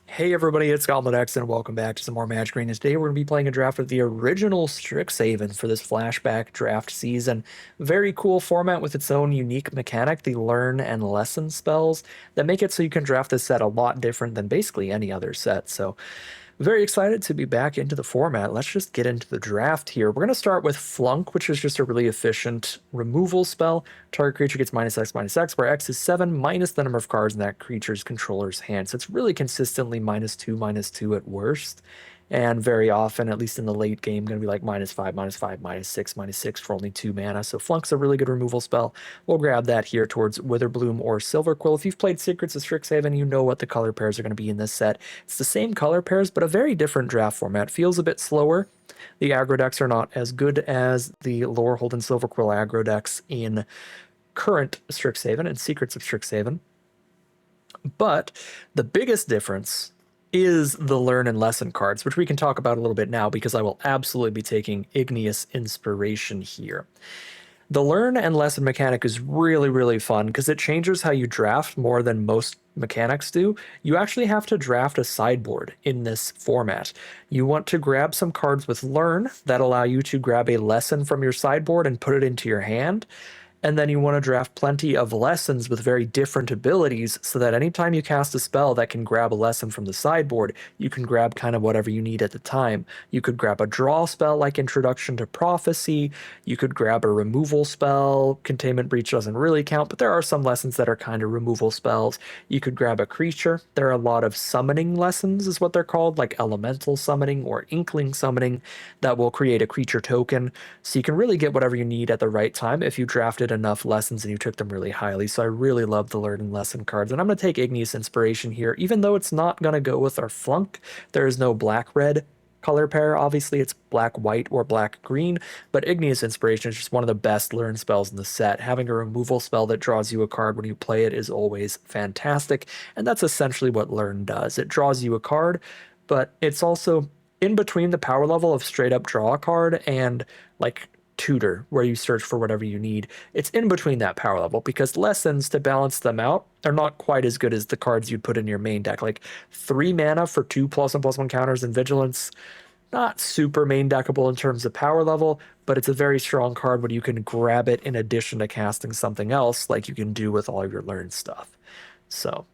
Hey everybody, it's GobletX and welcome back to some more Magic Arena. Today we're going to be playing a draft of the original Strixhaven for this flashback draft season. Very cool format with its own unique mechanic, the learn and lesson spells that make it so you can draft this set a lot different than basically any other set. So very excited to be back into the format. Let's just get into the draft here. We're going to start with Flunk, which is just a really efficient removal spell. Target creature gets -X/-X, where X is 7 minus the number of cards in that creature's controller's hand. So it's really consistently -2/-2 at worst. And very often, at least in the late game, going to be like -5, -5, -6 for only 2 mana. So Flunk's a really good removal spell. We'll grab that here towards Witherbloom or Silverquill. If you've played Secrets of Strixhaven, you know what the color pairs are going to be in this set. It's the same color pairs, but a very different draft format. Feels a bit slower. The aggro decks are not as good as the Lorehold and Silverquill aggro decks in current Strixhaven and Secrets of Strixhaven. But the biggest difference is the learn and lesson cards, which we can talk about a little bit now because I will absolutely be taking Igneous Inspiration here. The learn and lesson mechanic is really, really fun because it changes how you draft more than most mechanics do. You actually have to draft a sideboard in this format. You want to grab some cards with learn that allow you to grab a lesson from your sideboard and put it into your hand. And then you want to draft plenty of lessons with very different abilities so that anytime you cast a spell that can grab a lesson from the sideboard, you can grab kind of whatever you need at the time. You could grab a draw spell like Introduction to Prophecy. You could grab a removal spell. Containment Breach doesn't really count, but there are some lessons that are kind of removal spells. You could grab a creature. There are a lot of summoning lessons, is what they're called, like Elemental Summoning or Inkling Summoning, that will create a creature token. So you can really get whatever you need at the right time if you drafted enough lessons and you took them really highly. So I really love the learn and lesson cards. And I'm going to take Igneous Inspiration here, even though it's not going to go with our Flunk. There is no black-red color pair. Obviously, it's black-white or black-green, but Igneous Inspiration is just one of the best learn spells in the set. Having a removal spell that draws you a card when you play it is always fantastic, and that's essentially what learn does. It draws you a card, but it's also in between the power level of straight up draw a card and like tutor where you search for whatever you need. It's in between that power level because lessons, to balance them out, are not quite as good as the cards you'd put in your main deck. Like 3 mana for 2 +1/+1 counters and vigilance, not super main deckable in terms of power level, but it's a very strong card when you can grab it in addition to casting something else like you can do with all of your learned stuff. So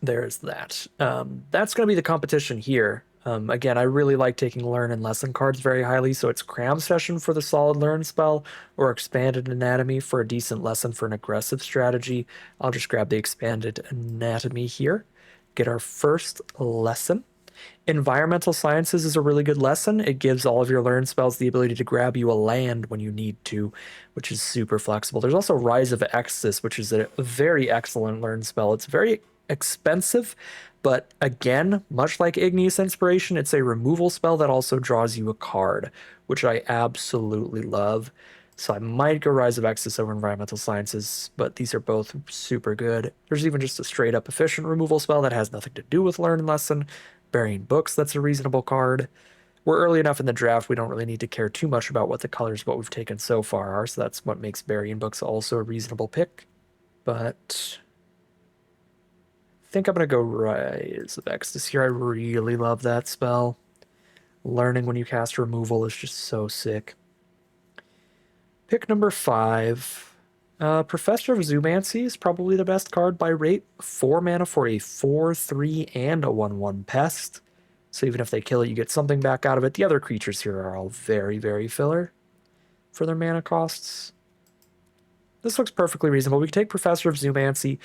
there's that. That's going to be the competition here. Again, I really like taking learn and lesson cards very highly, so it's Cram Session for the solid learn spell, or Expanded Anatomy for a decent lesson for an aggressive strategy. I'll just grab the Expanded Anatomy here. Get our first lesson. Environmental Sciences is a really good lesson. It gives all of your learn spells the ability to grab you a land when you need to, which is super flexible. There's also Rise of Exodus, which is a very excellent learn spell. It's very expensive, but again, much like Igneous Inspiration, it's a removal spell that also draws you a card, which I absolutely love. So I might go Rise of Exodus over Environmental Sciences, but these are both super good. There's even just a straight up efficient removal spell that has nothing to do with Learn and Lesson. Burying Books, that's a reasonable card. We're early enough in the draft, we don't really need to care too much about what the colors of what we've taken so far are, so that's what makes Burying Books also a reasonable pick. But I think I'm going to go Rise of Exodus here. I really love that spell. Learning when you cast removal is just so sick. Pick number 5. Professor of Zoomancy is probably the best card by rate. 4 mana for a 4/3 and a 1/1 pest. So even if they kill it, you get something back out of it. The other creatures here are all very, very filler for their mana costs. This looks perfectly reasonable. We can take Professor of Zoomancy,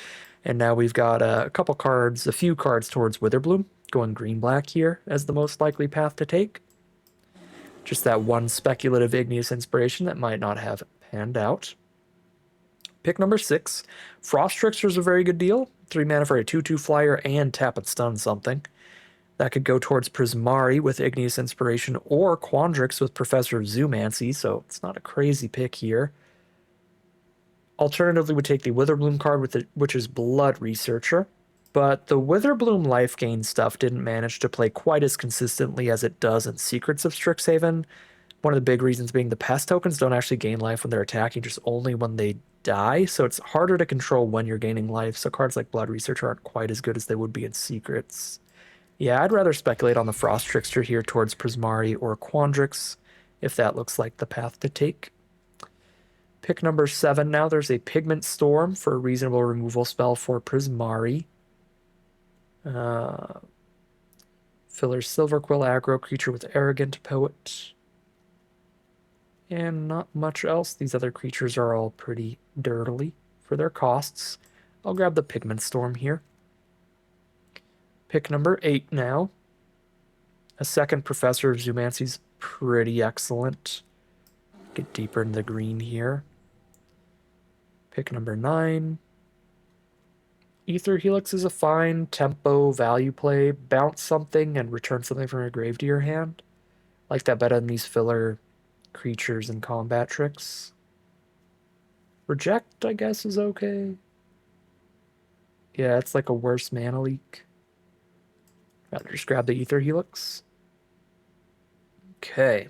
and now we've got a couple cards, a few cards towards Witherbloom, going green-black here as the most likely path to take. Just that one speculative Igneous Inspiration that might not have panned out. Pick number 6. Frost Trickster is a very good deal. 3 mana for a 2/2 flyer and tap and stun something. That could go towards Prismari with Igneous Inspiration or Quandrix with Professor of Zoomancy, so it's not a crazy pick here. Alternatively, we take the Witherbloom card, which is Blood Researcher. But the Witherbloom life gain stuff didn't manage to play quite as consistently as it does in Secrets of Strixhaven. One of the big reasons being the pest tokens don't actually gain life when they're attacking, just only when they die. So it's harder to control when you're gaining life. So cards like Blood Researcher aren't quite as good as they would be in Secrets. Yeah, I'd rather speculate on the Frost Trickster here towards Prismari or Quandrix, if that looks like the path to take. Pick number 7 now. There's a Pigment Storm for a reasonable removal spell for Prismari. Filler Silver Quill aggro creature with Arrogant Poet. And not much else. These other creatures are all pretty dirtily for their costs. I'll grab the Pigment Storm here. Pick number 8 now. A second Professor of Zoomancy's pretty excellent. Get deeper into the green here. Pick number 9. Ether Helix is a fine tempo value play. Bounce something and return something from your grave to your hand. Like that better than these filler creatures and combat tricks. Reject, I guess, is okay. Yeah, it's like a worse mana leak. Rather just grab the Ether Helix. Okay.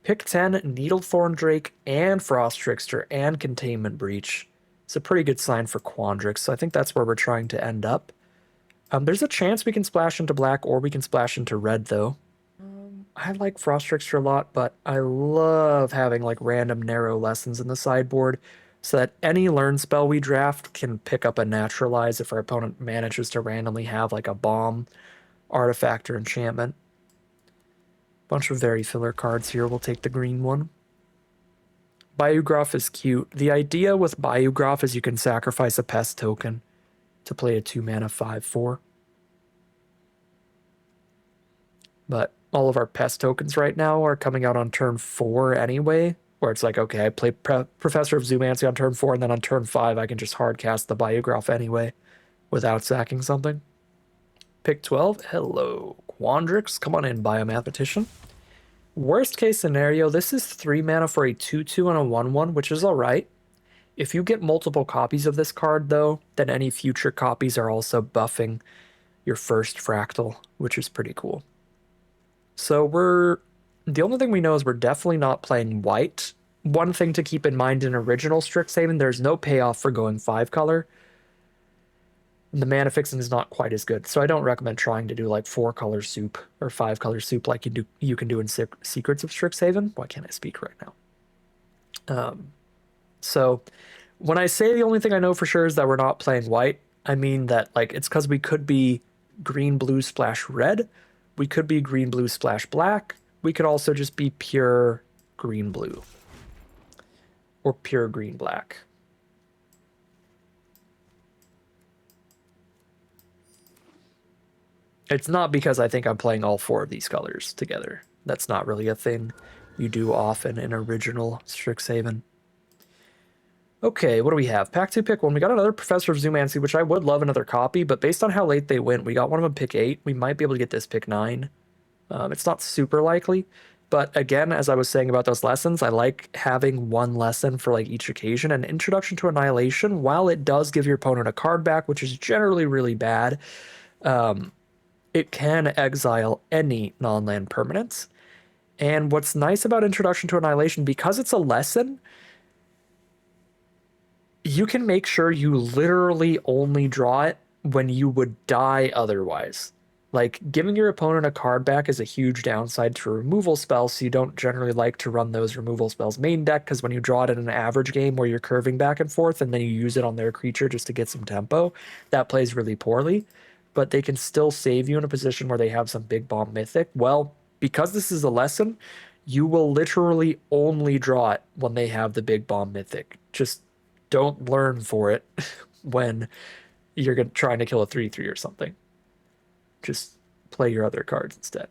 Pick 10, Needlethorn Drake and Frost Trickster and Containment Breach. It's a pretty good sign for Quandrix, so I think that's where we're trying to end up. There's a chance we can splash into black or we can splash into red, though. I like Frost Trickster a lot, but I love having like random narrow lessons in the sideboard so that any learn spell we draft can pick up a naturalize if our opponent manages to randomly have like a bomb, artifact, or enchantment. Bunch of very filler cards here. We'll take the green one. Biograph is cute. The idea with Biograph is you can sacrifice a pest token to play a 2-mana 5/4. But all of our pest tokens right now are coming out on turn 4 anyway, where it's like, okay, I play Professor of Zoomancy on turn 4, and then on turn 5 I can just hard cast the Biograph anyway without sacking something. Pick 12. Hello, Quandrix. Come on in, Biomathematician. Worst case scenario, this is 3 mana for a 2/2 and a 1/1, which is alright. If you get multiple copies of this card, though, then any future copies are also buffing your first fractal, which is pretty cool. So the only thing we know is we're definitely not playing white. One thing to keep in mind in original Strixhaven, there's no payoff for going 5-color. The mana fixing is not quite as good, so I don't recommend trying to do like 4-color soup or 5-color soup like you can do in Secrets of Strixhaven. Why can't I speak right now? So when I say the only thing I know for sure is that we're not playing white, I mean that like it's because we could be green, blue, splash red. We could be green, blue, splash black. We could also just be pure green, blue. Or pure green, black. It's not because I think I'm playing all 4 of these colors together. That's not really a thing you do often in original Strixhaven. Okay, what do we have? Pack 2, pick 1. We got another Professor of Zoomancy, which I would love another copy, but based on how late they went, we got one of them pick 8. We might be able to get this pick 9. It's not super likely, but again, as I was saying about those lessons, I like having one lesson for like each occasion. And Introduction to Annihilation, while it does give your opponent a card back, which is generally really bad, it can exile any non-land permanents. And what's nice about Introduction to Annihilation, because it's a lesson, you can make sure you literally only draw it when you would die otherwise. Like, giving your opponent a card back is a huge downside to removal spells, so you don't generally like to run those removal spells main deck, because when you draw it in an average game where you're curving back and forth and then you use it on their creature just to get some tempo, that plays really poorly. But they can still save you in a position where they have some big bomb mythic. Well, because this is a lesson, you will literally only draw it when they have the big bomb mythic. Just don't learn for it when you're trying to kill a 3/3 or something. Just play your other cards instead.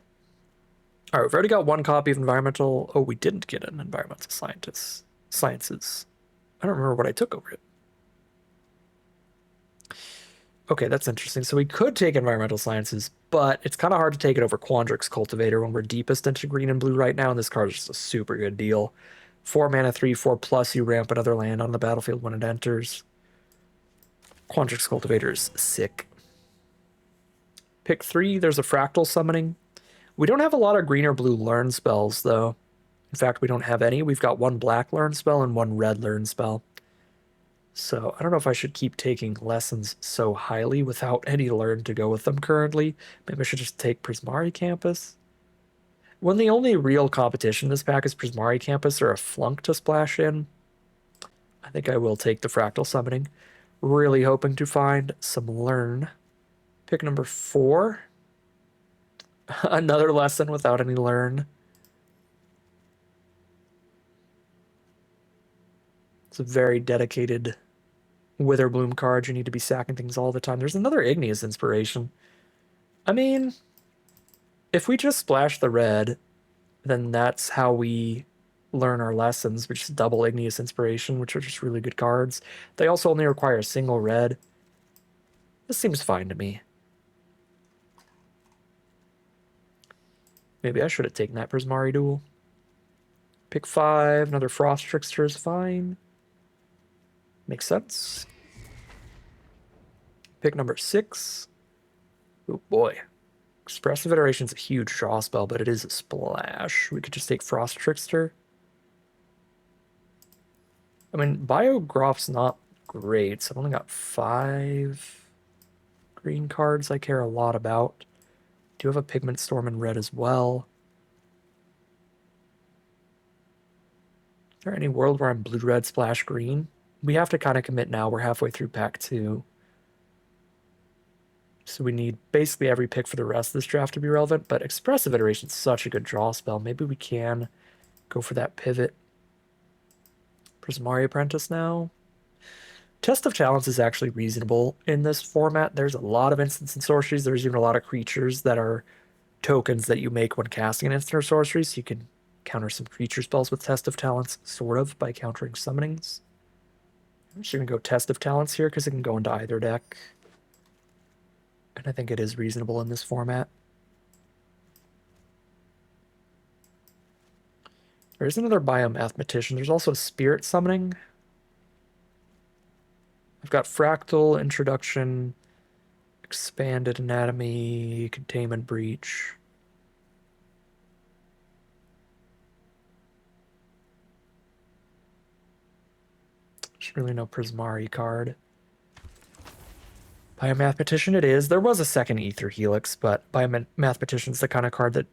All right, we've already got one copy of Environmental. Oh, we didn't get an Environmental Sciences. I don't remember what I took over it. Okay, that's interesting. So we could take Environmental Sciences, but it's kind of hard to take it over Quandrix Cultivator when we're deepest into green and blue right now, and this card is just a super good deal. 4 mana, 3/4 plus, you ramp another land on the battlefield when it enters. Quandrix Cultivator is sick. Pick 3, there's a Fractal Summoning. We don't have a lot of green or blue learn spells, though. In fact, we don't have any. We've got one black learn spell and one red learn spell. So I don't know if I should keep taking lessons so highly without any learn to go with them currently. Maybe I should just take Prismari Campus. When the only real competition in this pack is Prismari Campus or a Flunk to splash in, I think I will take the Fractal Summoning. Really hoping to find some learn. Pick number 4. Another lesson without any learn. It's a very dedicated Witherbloom card. You need to be sacking things all the time. There's another Igneous Inspiration. I mean, if we just splash the red, then that's how we learn our lessons, which is double Igneous Inspiration, which are just really good cards. They also only require a single red. This seems fine to me. Maybe I should have taken that Prismari Duel. Pick 5, another Frost Trickster is fine. Makes sense. Pick number 6. Oh boy. Expressive Iteration's a huge draw spell, but it is a splash. We could just take Frost Trickster. I mean, Biograph's not great, so I've only got 5 green cards I care a lot about. Do have a Pigment Storm in red as well. Is there any world where I'm blue-red splash green? We have to kind of commit now. We're halfway through pack 2. So we need basically every pick for the rest of this draft to be relevant, but Expressive Iteration is such a good draw spell. Maybe we can go for that pivot. Prismari Apprentice now. Test of Talents is actually reasonable in this format. There's a lot of instants and sorceries. There's even a lot of creatures that are tokens that you make when casting an instant or sorcery, so you can counter some creature spells with Test of Talents, sort of, by countering summonings. I'm just going to go Test of Talents here because it can go into either deck. And I think it is reasonable in this format. There's another Biomathematician. There's also a Spirit Summoning. I've got Fractal, Introduction, Expanded Anatomy, Containment Breach. There's really no Prismari card. Biomathematician it is. There was a second Ether Helix, but Biomathematician's the kind of card that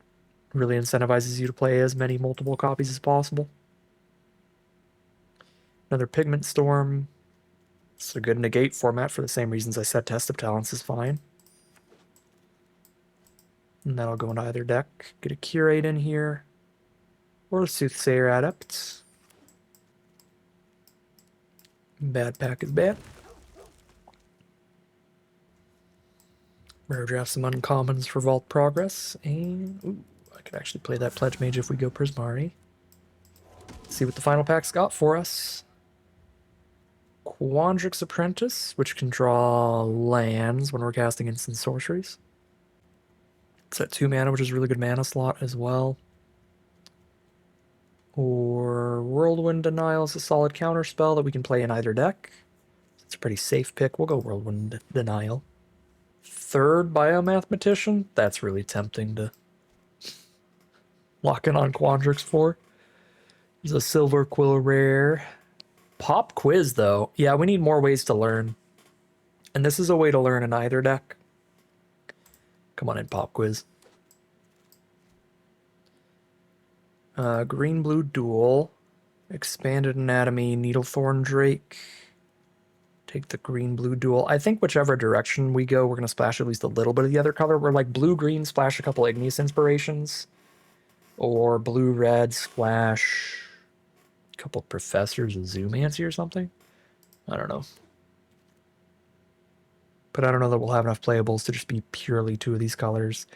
really incentivizes you to play as many multiple copies as possible. Another Pigment Storm. It's a good negate format for the same reasons I said Test of Talents is fine. And that'll go into either deck. Get a Curate in here. Or a Soothsayer Adept. Bad pack is bad. Rare draft some uncommons for Vault Progress. And ooh, I could actually play that Pledge Mage if we go Prismari. See what the final pack's got for us. Quandrix Apprentice, which can draw lands when we're casting instant sorceries. It's at 2 mana, which is a really good mana slot as well. Or Whirlwind Denial is a solid counter spell that we can play in either deck. It's a pretty safe pick. We'll go Whirlwind Denial. Third Biomathematician. That's really tempting to lock in on Quandrix for. There's a Silver Quill Rare. Pop Quiz, though. Yeah, we need more ways to learn. And this is a way to learn in either deck. Come on in, Pop Quiz. Green-Blue Duel. Expanded Anatomy, Needlethorn Drake. Take the Green-Blue Duel. I think whichever direction we go, we're going to splash at least a little bit of the other color. We're like blue-green, splash a couple Igneous Inspirations. Or blue-red, splash a couple Professors of Zoomancy or something. I don't know. But I don't know that we'll have enough playables to just be purely 2 of these colors.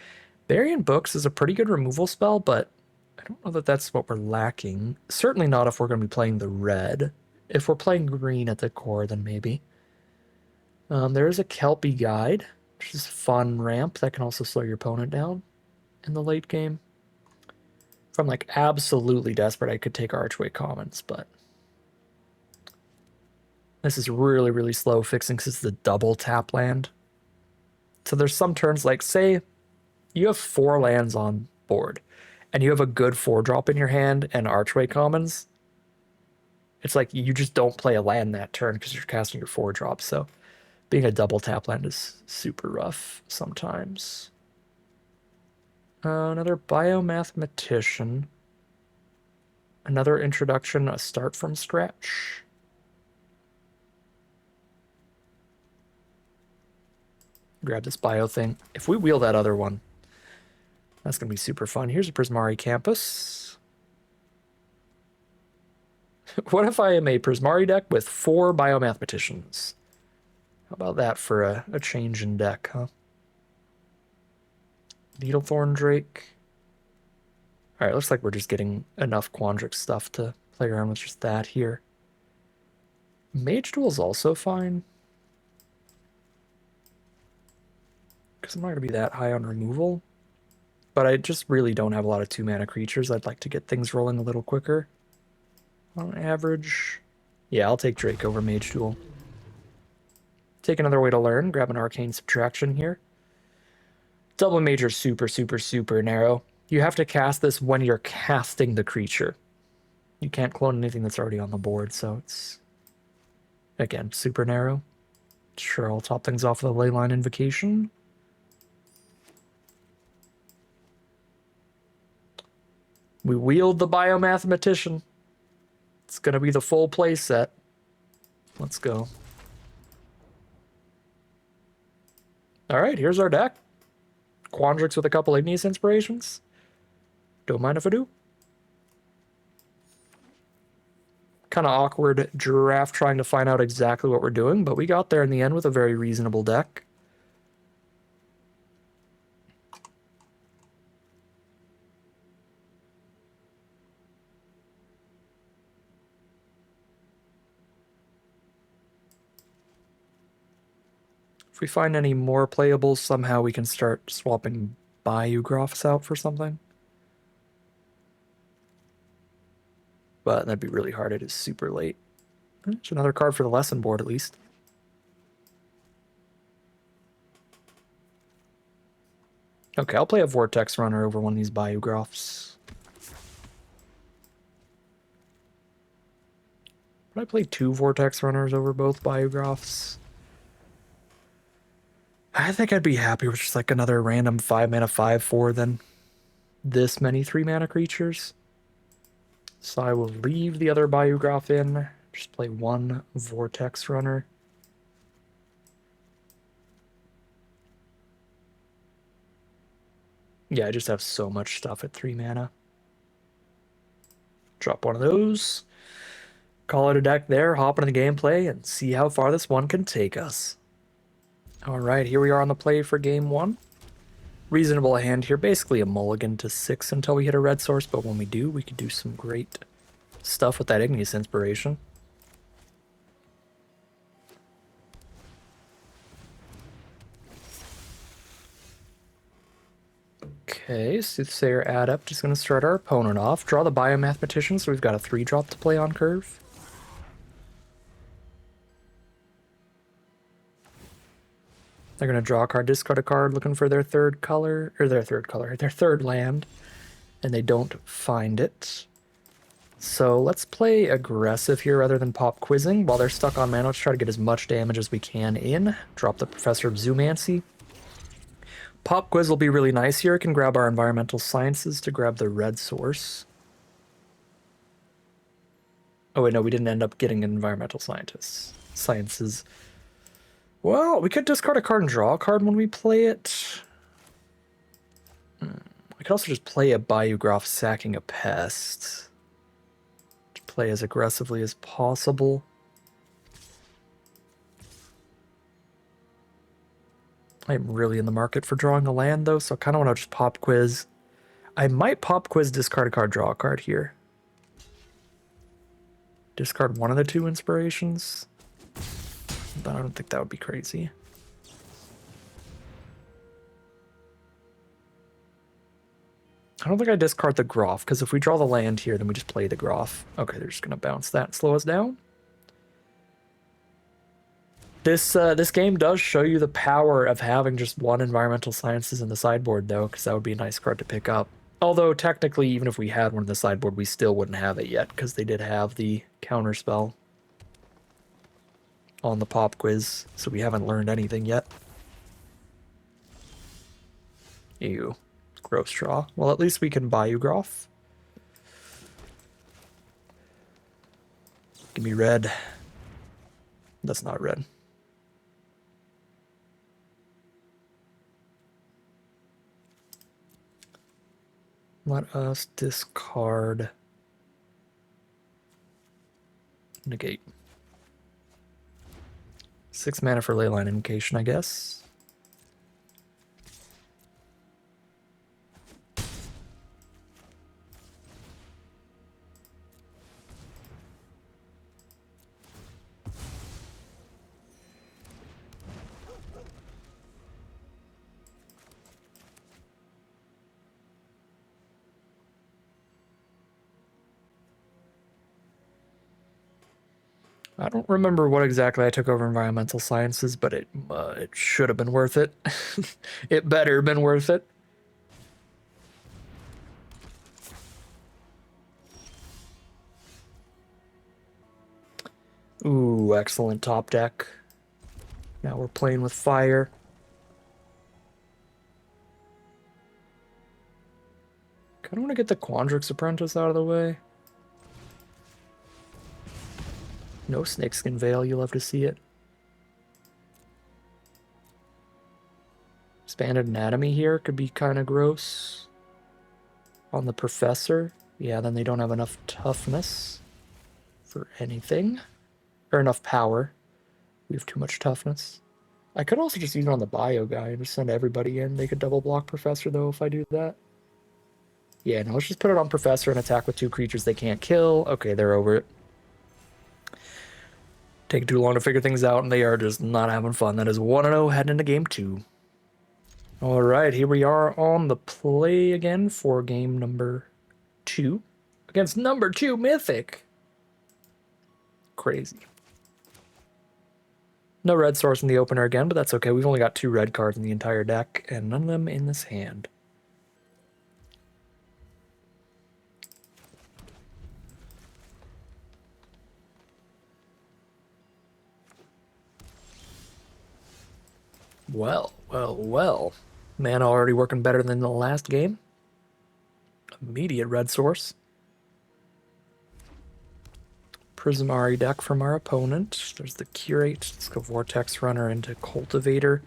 Variant Books is a pretty good removal spell, but I don't know that that's what we're lacking. Certainly not if we're going to be playing the red. If we're playing green at the core, then maybe. There is a Kelpie Guide, which is a fun ramp that can also slow your opponent down in the late game. If I'm like absolutely desperate, I could take Archway Commons, but this is really, really slow fixing because it's the double tap land. So there's some turns like, say, you have 4 lands on board, and you have a good 4-drop in your hand and Archway Commons. It's like you just don't play a land that turn because you're casting your 4-drop, so being a double tap land is super rough sometimes. Another biomathematician. Another introduction, a start from scratch. Grab this bio thing. If we wheel that other one, that's going to be super fun. Here's a Prismari Campus. What if I am a Prismari deck with 4 biomathematicians? How about that for a change in deck, huh? Needlethorn Drake. Alright, looks like we're just getting enough Quandrix stuff to play around with just that here. Mage Duel's also fine. Because I'm not going to be that high on removal. But I just really don't have a lot of 2-mana creatures. I'd like to get things rolling a little quicker. On average. Yeah, I'll take Drake over Mage Duel. Take another way to learn. Grab an Arcane Subtraction here. Double Major super, super, super narrow. You have to cast this when you're casting the creature. You can't clone anything that's already on the board, so it's, again, super narrow. Sure, I'll top things off with a Leyline Invocation. We wield the Biomathematician. It's going to be the full play set. Let's go. All right, here's our deck. Quandrix with a couple Igneous Inspirations. Don't mind if I do. Kind of awkward draft trying to find out exactly what we're doing, but we got there in the end with a very reasonable deck. If we find any more playables, somehow we can start swapping Biographs out for something. But that'd be really hard. It is super late. There's another card for the lesson board, at least. Okay, I'll play a Vortex Runner over one of these Biographs. Would I play 2 Vortex Runners over both Biographs? I think I'd be happy with just like another random 5-mana 5/4 than this many 3-mana creatures. So I will leave the other Biograph in. Just play 1 Vortex Runner. Yeah, I just have so much stuff at 3 mana. Drop one of those. Call it a deck there, hop into the gameplay, and see how far this one can take us. Alright, here we are on the play for game 1. Reasonable hand here, basically a mulligan to 6 until we hit a red source, but when we do, we could do some great stuff with that Igneous Inspiration. Okay, Soothsayer Adept, just going to start our opponent off. Draw the Biomathematician, so we've got a 3-drop to play on curve. They're going to draw a card, discard a card, looking for their third land, and they don't find it. So let's play aggressive here rather than pop quizzing. While they're stuck on mana, let's try to get as much damage as we can in. Drop the Professor of Zoomancy. Pop quiz will be really nice here. It can grab our environmental sciences to grab the red source. Oh wait, no, we didn't end up getting an environmental sciences. Well, we could discard a card and draw a card when we play it. We could also just play a Biograph sacking a pest. To play as aggressively as possible. I'm really in the market for drawing a land, though, so I kind of want to just pop quiz. I might pop quiz, discard a card, draw a card here. Discard one of the 2 inspirations. But I don't think that would be crazy. I don't think I discard the Groff, because if we draw the land here, then we just play the Groff. Okay, they're just going to bounce that and slow us down. This game does show you the power of having just 1 environmental sciences in the sideboard, though, because that would be a nice card to pick up. Although technically, even if we had one in the sideboard, we still wouldn't have it yet because they did have the counter spell on the pop quiz, so we haven't learned anything yet. Ew. Gross draw. Well, at least we can Biograph. Give me red. That's not red. Let us discard. Negate. 6 mana for Leyline Invocation, I guess. I don't remember what exactly I took over environmental sciences, but it should have been worth it. It better have been worth it. Ooh, excellent top deck. Now we're playing with fire. Kind of want to get the Quandrix Apprentice out of the way. No Snakeskin Veil, you love to see it. Expanded Anatomy here could be kind of gross. On the Professor, yeah, then they don't have enough toughness for anything. Or enough power. We have too much toughness. I could also just use it on the bio guy and just send everybody in. They could double block Professor, though, if I do that. Yeah, no, let's just put it on Professor and attack with 2 creatures they can't kill. Okay, they're over it. Taking too long to figure things out, and they are just not having fun. That is 1-0 heading into game 2. All right, here we are on the play again for game number 2 against number 2 Mythic. Crazy. No red source in the opener again, but that's okay. We've only got 2 red cards in the entire deck, and none of them in this hand. Well, well, well. Mana already working better than the last game. Immediate red source. Prismari deck from our opponent. There's the Curate. Let's go Vortex Runner into Cultivator.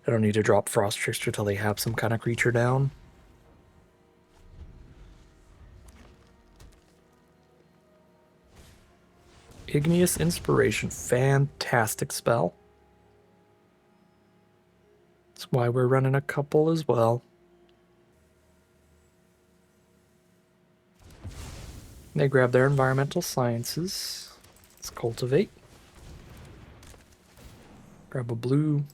I don't need to drop Frost Trickster till they have some kind of creature down. Igneous Inspiration. Fantastic spell. That's why we're running a couple as well. They grab their environmental sciences. Let's cultivate. Grab a blue.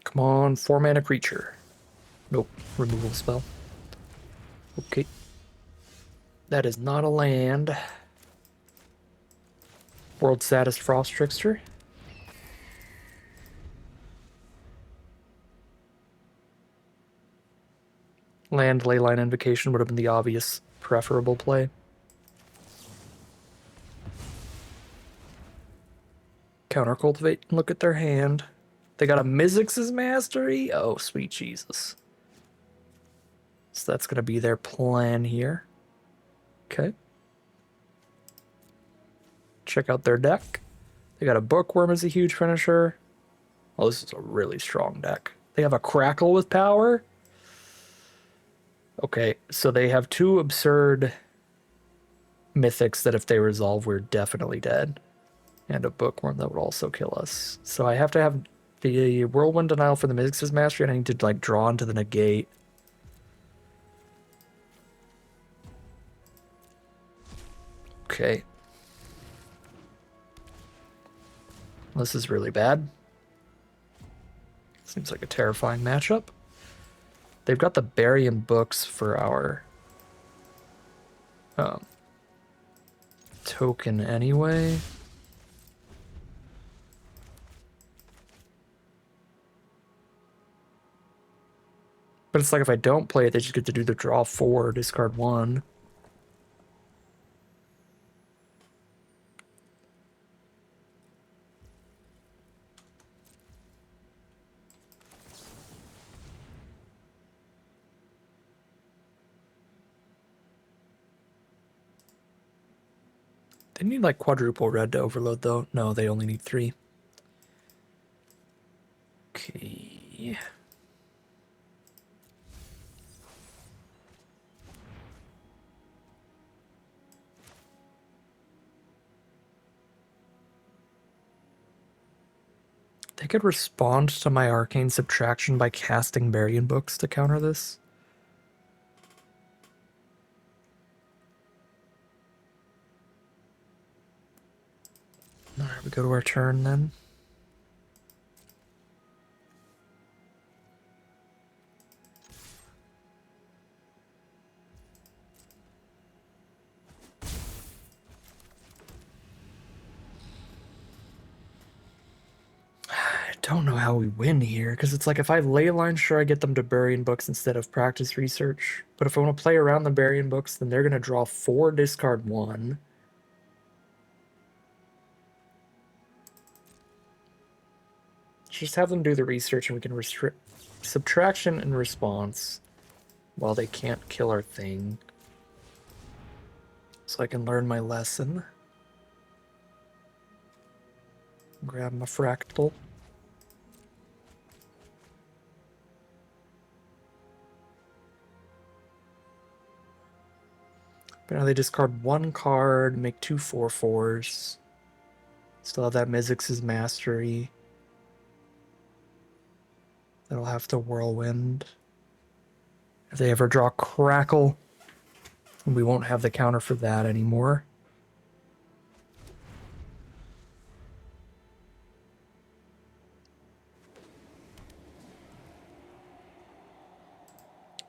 Come on, 4 mana creature. Nope, removal spell. Okay. That is not a land. World's Saddest Frost Trickster. Land Leyline Invocation would have been the obvious preferable play. Counter Cultivate and look at their hand. They got a Mizzix's Mastery? Oh, sweet Jesus. So that's going to be their plan here. Okay. Check out their deck. They got a Bookworm as a huge finisher. Oh, this is a really strong deck. They have a Crackle with power. Okay, so they have 2 absurd mythics that if they resolve, we're definitely dead. And a Bookworm that would also kill us. So I have to have the Whirlwind Denial for the Mizzix's Mastery, and I need to like draw into the negate. Okay. This is really bad. Seems like a terrifying matchup. They've got the Barium books for our token anyway. But it's like if I don't play it, they just get to do the draw 4, discard 1. They need like quadruple red to overload though. No, they only need 3. Okay. They could respond to my arcane subtraction by casting Burying Books to counter this. Alright, we go to our turn then. I don't know how we win here, because it's like if I Leyline, sure, I get them to Burying Books instead of Practice Research. But if I want to play around the Burying Books, then they're going to draw 4, discard 1. Just have them do the research and we can restrict subtraction and response while they can't kill our thing. So I can learn my lesson. Grab my fractal. But now they discard 1 card, make 2 4/4s. Still have that Mythic's Mastery. That'll have to Whirlwind. If they ever draw Crackle, we won't have the counter for that anymore.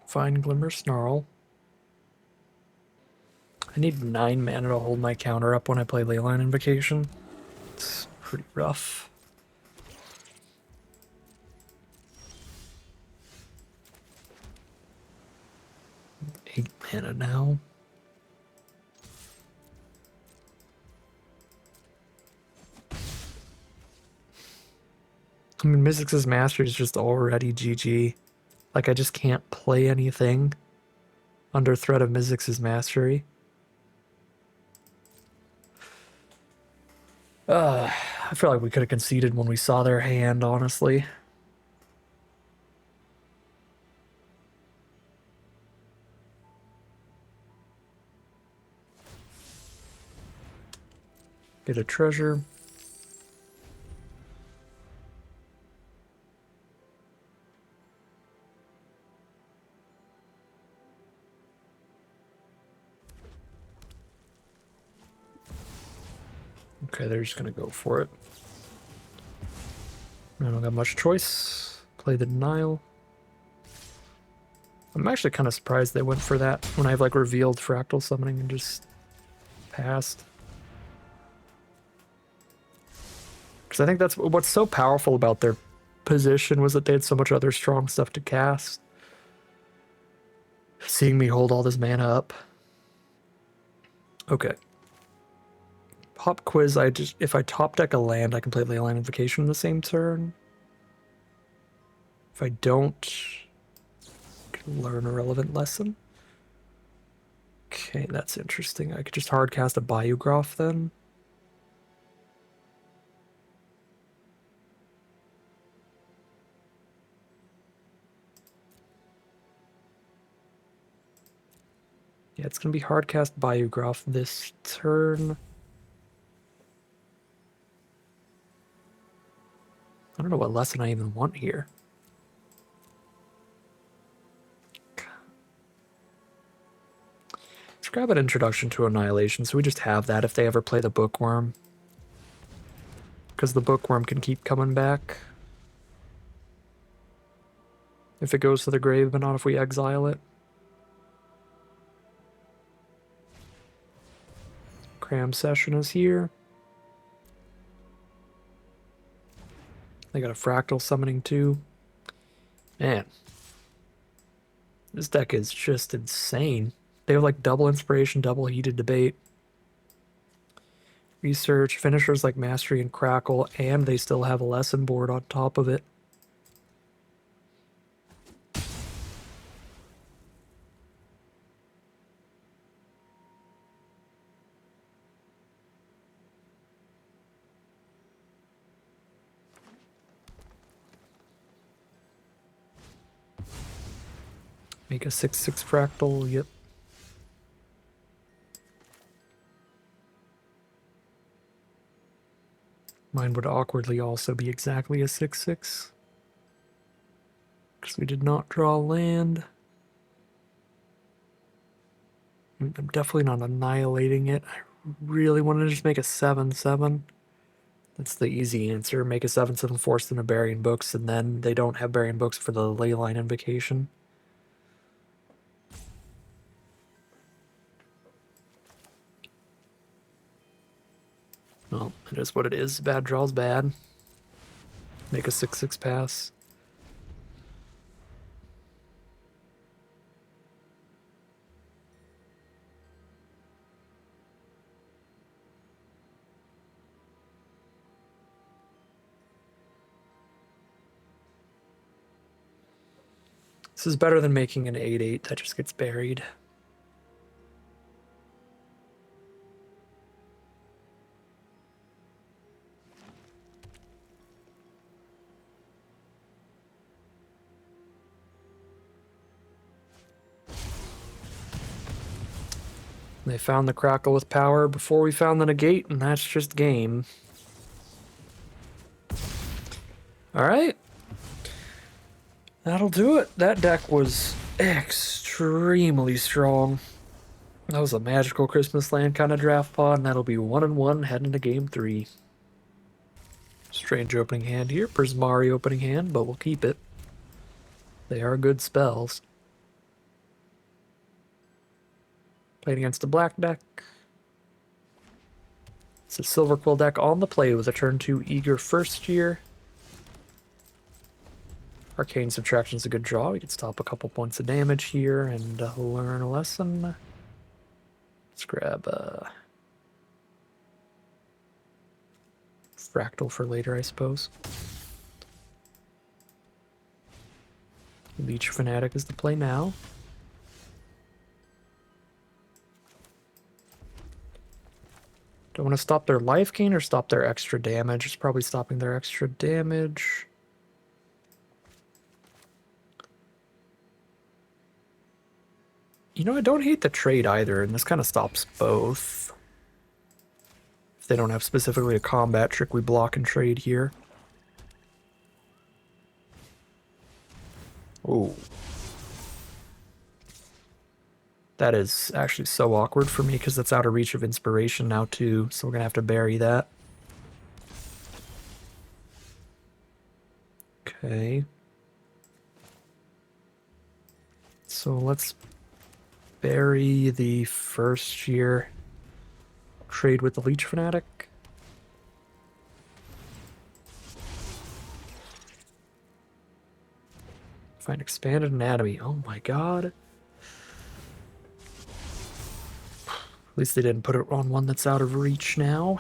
Fine Glimmer Snarl. I need 9 mana to hold my counter up when I play Leyline Invocation. It's pretty rough. 8 mana now. I mean, Mythic's Mastery is just already GG. Like, I just can't play anything under threat of Mythic's Mastery. I feel like we could have conceded when we saw their hand, honestly. Get a treasure. Okay, they're just gonna go for it. I don't got much choice. Play the denial. I'm actually kind of surprised they went for that when I've like revealed fractal summoning and just passed. Because I think that's what's so powerful about their position was that they had so much other strong stuff to cast. Seeing me hold all this mana up. Okay. Pop quiz, if I top deck a land, I can play Leyline Invocation in the same turn. If I don't, I can learn a relevant lesson. Okay, that's interesting. I could just hard cast a Biograph then. Yeah, it's gonna be hard cast Biograph this turn. I don't know what lesson I even want here. Let's grab an Introduction to Annihilation so we just have that if they ever play the Bookworm. Because the Bookworm can keep coming back. If it goes to the grave, but not if we exile it. Cram Session is here. They got a Fractal Summoning too. Man, this deck is just insane. They have like double Inspiration, double Heated Debate, Research, finishers like Mastery and Crackle, and they still have a Lesson board on top of it. Make a 6/6 Fractal, yep. Mine would awkwardly also be exactly a 6/6. Because we did not draw land. I'm definitely not annihilating it. I really want to just make a 7/7. That's the easy answer. Make a 7/7 force them to Burying Books, and then they don't have Burying Books for the Leyline Invocation. Well, it is what it is. Bad draw's bad. Make a 6/6 pass. This is better than making an 8/8 that just gets buried. They found the Crackle with power before we found the negate, and that's just game. Alright. That'll do it. That deck was extremely strong. That was a magical Christmas land kind of draft pod, and that'll be 1-1 heading into game 3. Strange opening hand here. Prismari opening hand, but we'll keep it. They are good spells. Playing against a black deck. It's a Silver Quill deck on the play with a turn 2 Eager First Year. Arcane Subtraction's a good draw. We can stop a couple points of damage here and learn a lesson. Let's grab a Fractal for later, I suppose. Leech Fanatic is the play now. Do I want to stop their life gain or stop their extra damage? It's probably stopping their extra damage. You know, I don't hate the trade either, and this kind of stops both. If they don't have specifically a combat trick, we block and trade here. Ooh. That is actually so awkward for me because that's out of reach of inspiration now too, so we're gonna have to bury that. Okay. So let's bury the first year. Trade with the Leech Fanatic. Find Expanded Anatomy. Oh my god. At least they didn't put it on one that's out of reach now.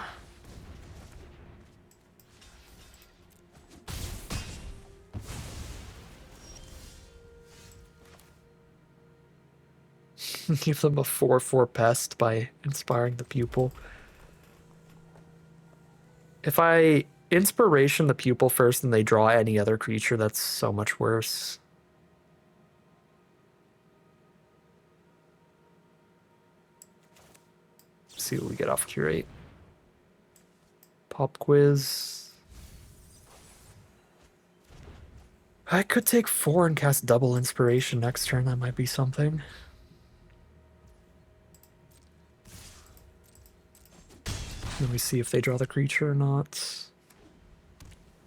Give them a 4/4 pest by inspiring the pupil. If I inspiration the pupil first and they draw any other creature, that's so much worse. See what we get off Curate. Pop Quiz. I could take 4 and cast double inspiration next turn. That might be something. Let me see if they draw the creature or not.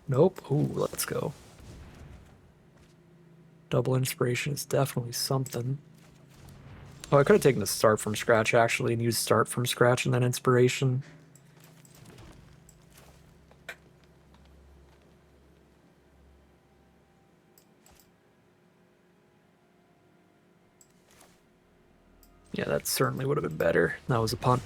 Nope. Ooh, let's go. Double inspiration is definitely something. Oh, I could have taken the start from scratch actually and used start from scratch and then inspiration. Yeah, that certainly would have been better. That was a punt.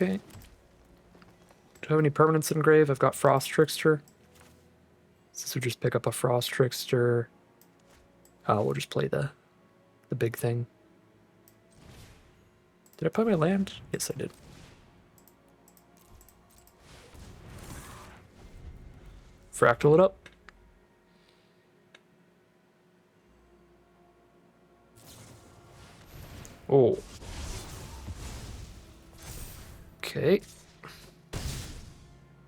Okay. Do I have any permanents in grave? I've got Frost Trickster. This would just pick up a Frost Trickster. Oh, we'll just play the big thing. Did I play my land? Yes, I did. Fractal it up. Oh. Okay.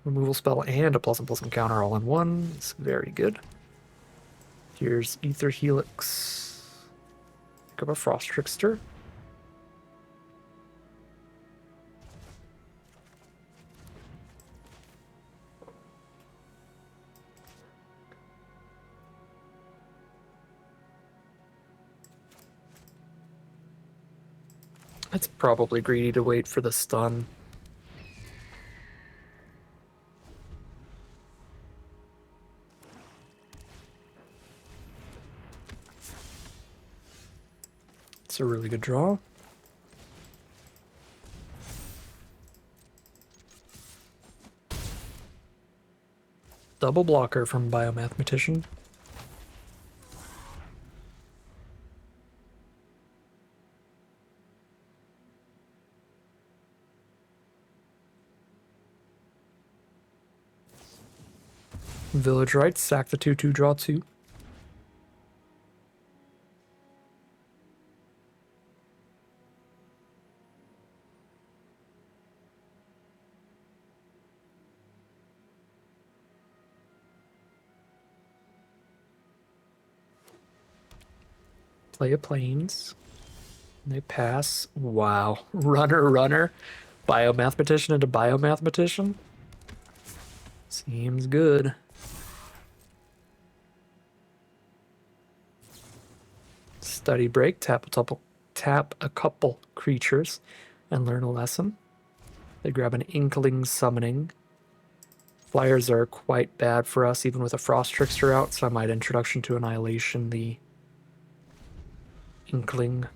Removal spell and a +1/+1 counter all in one. It's very good. Here's Ether Helix. Pick up a Frost Trickster. It's probably greedy to wait for the stun. It's a really good draw. Double blocker from Biomathematician. Village Rites, sack the 2/2, draw 2. Play a Plains. They pass. Wow. Runner, runner. Biomathematician into Biomathematician. Seems good. Study break. Tap a couple creatures and learn a lesson. They grab an Inkling Summoning. Flyers are quite bad for us, even with a Frost Trickster out, so I might Introduction to Annihilation the Inkling.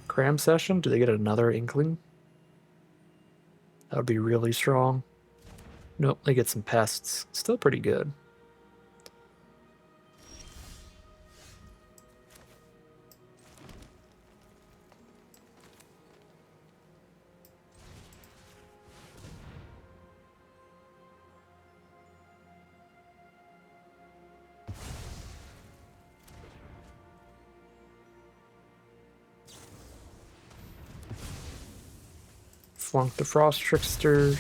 Cram Session? Do they get another Inkling? That would be really strong. Nope, they get some Pests. Still pretty good. Flunk the Frost Trickster.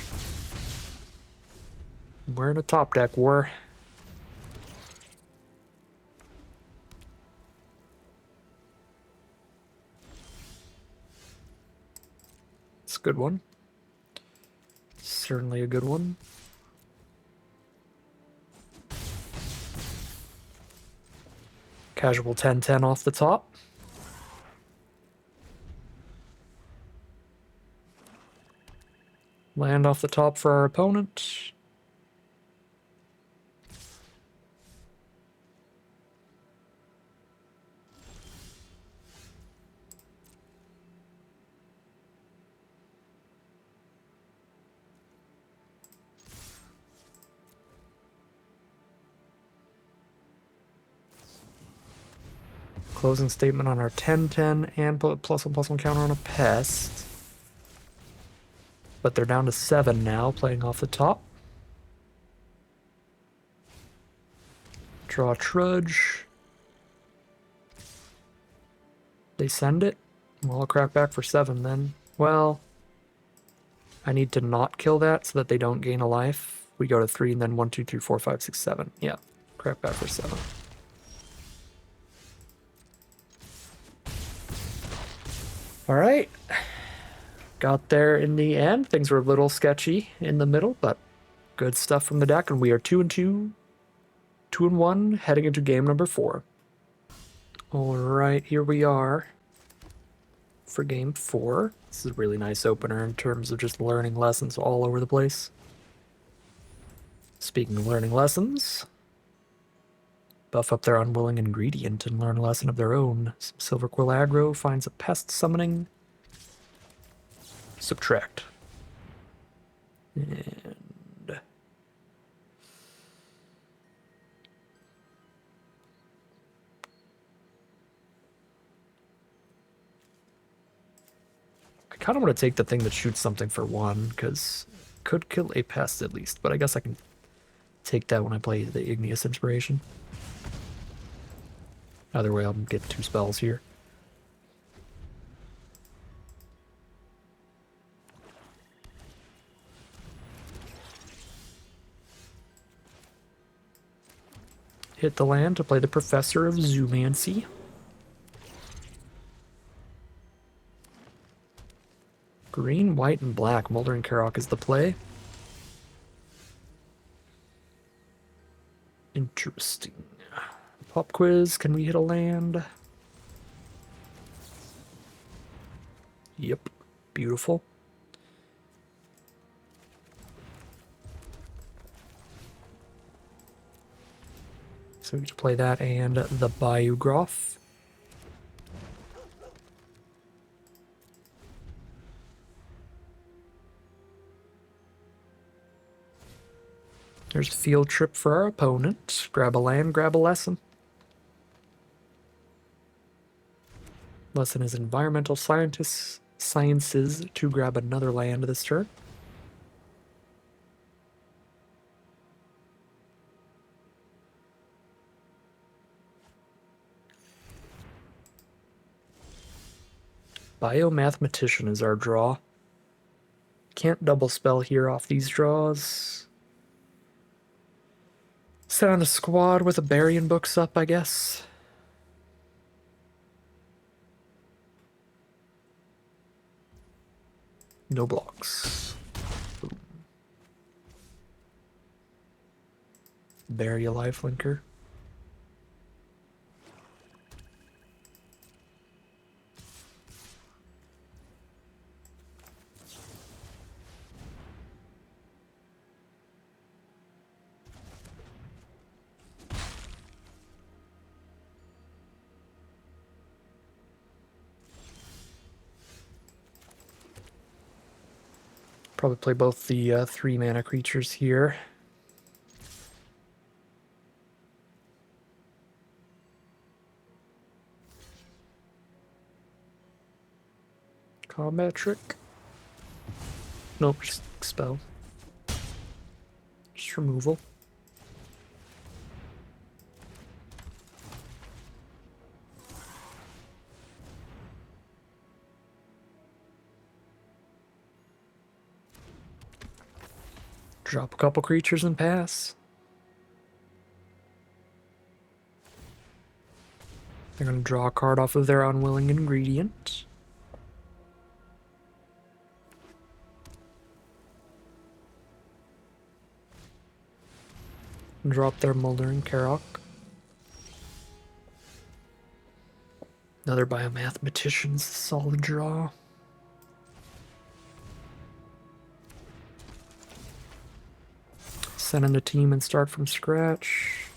We're in a top deck war. It's a good one. Certainly a good one. Casual 10/10 off the top. Land off the top for our opponent. Closing statement on our 10/10 and put a +1/+1 counter on a Pest. But they're down to 7 now, playing off the top. Draw Trudge. They send it. Well, I'll crack back for 7 then. Well, I need to not kill that so that they don't gain a life. We go to 3 and then 1, 2, 3, 4, 5, 6, 7. Yeah, crack back for 7. All right. Got there in the end. Things were a little sketchy in the middle, but good stuff from the deck. And we are 2 and 2, 2 and 1, heading into game number 4. All right, here we are for game 4. This is a really nice opener in terms of just learning lessons all over the place. Speaking of learning lessons, buff up their unwilling ingredient and learn a lesson of their own. Some Silver Quill aggro finds a pest summoning. Subtract. And I kind of want to take the thing that shoots something for 1, because it could kill a pest at least, but I guess I can take that when I play the Igneous Inspiration. Either way, I'll get 2 spells here. Hit the land to play the Professor of Zoomancy. Green, white, and black. Moldering Karok is the play. Interesting. Pop quiz. Can we hit a land? Yep. Beautiful. So we get to play that and the Bayou Groff. There's a field trip for our opponent. Grab a land, grab a lesson. Lesson is environmental sciences to grab another land this turn. Biomathematician is our draw. Can't double spell here off these draws. Set on a squad with a Barian books up, I guess. No blocks. Boom. Bury a lifelinker. Probably play both the 3 mana creatures here. Combat trick. Nope, just spell. Just removal. Drop a couple creatures and pass. They're going to draw a card off of their unwilling ingredient. Drop their Moldering Karok. Another Biomathematician's solid draw. Send in a team and start from scratch.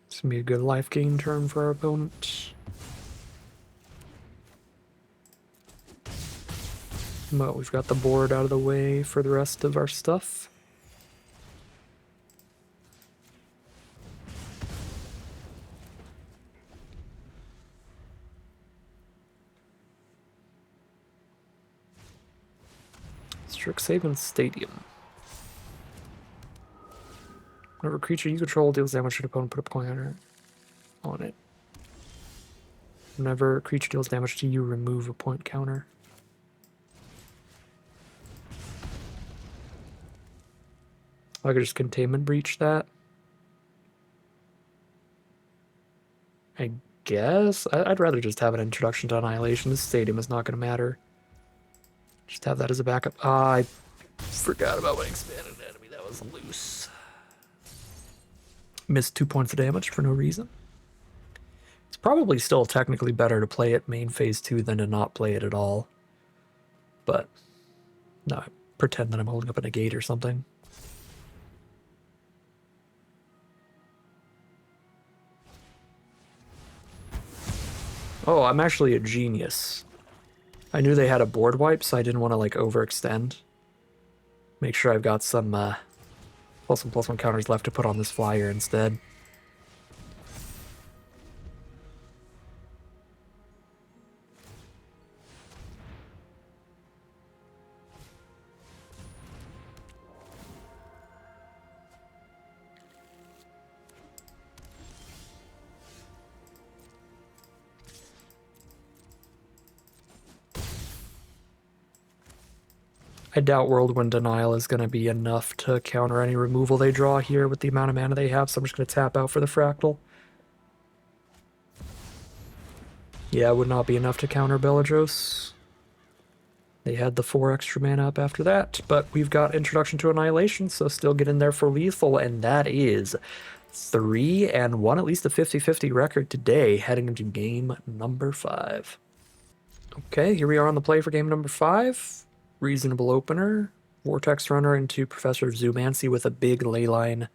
This can be a good life gain turn for our opponent. But we've got the board out of the way for the rest of our stuff. Strixhaven Stadium. Whenever creature you control deals damage to an opponent, put a pointer on it. Whenever a creature deals damage to you, remove a point counter. I could just containment breach that. I guess. I'd rather just have an introduction to Annihilation. This stadium is not going to matter. Just have that as a backup. I forgot about my expanded enemy. That was loose. Missed 2 points of damage for no reason. It's probably still technically better to play it main phase 2 than to not play it at all. But no, I pretend that I'm holding up a negate or something. Oh, I'm actually a genius. I knew they had a board wipe, so I didn't want to like overextend. Make sure I've got some +1/+1 counters left to put on this flyer instead. I doubt Whirlwind Denial is going to be enough to counter any removal they draw here with the amount of mana they have, so I'm just going to tap out for the Fractal. Yeah, it would not be enough to counter Beledros. They had the 4 extra mana up after that, but we've got Introduction to Annihilation, so still get in there for lethal, and that is 3-1, at least a 50-50 record today, heading into game number 5. Okay, here we are on the play for game number 5. Reasonable opener. Vortex Runner into Professor Zoomancy with a big Leyline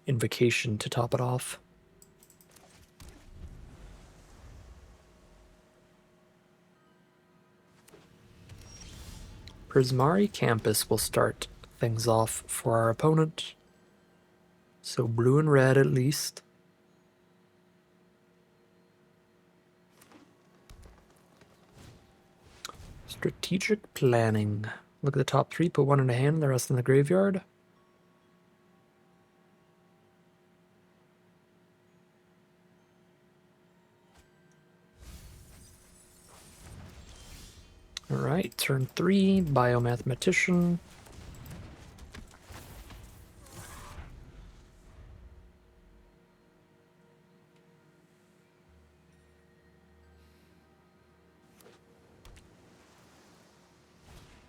Invocation to top it off. Prismari Campus will start things off for our opponent. So blue and red at least. Strategic planning. Look at the top 3, put 1 in the hand, the rest in the graveyard. Alright, turn 3, Biomathematician.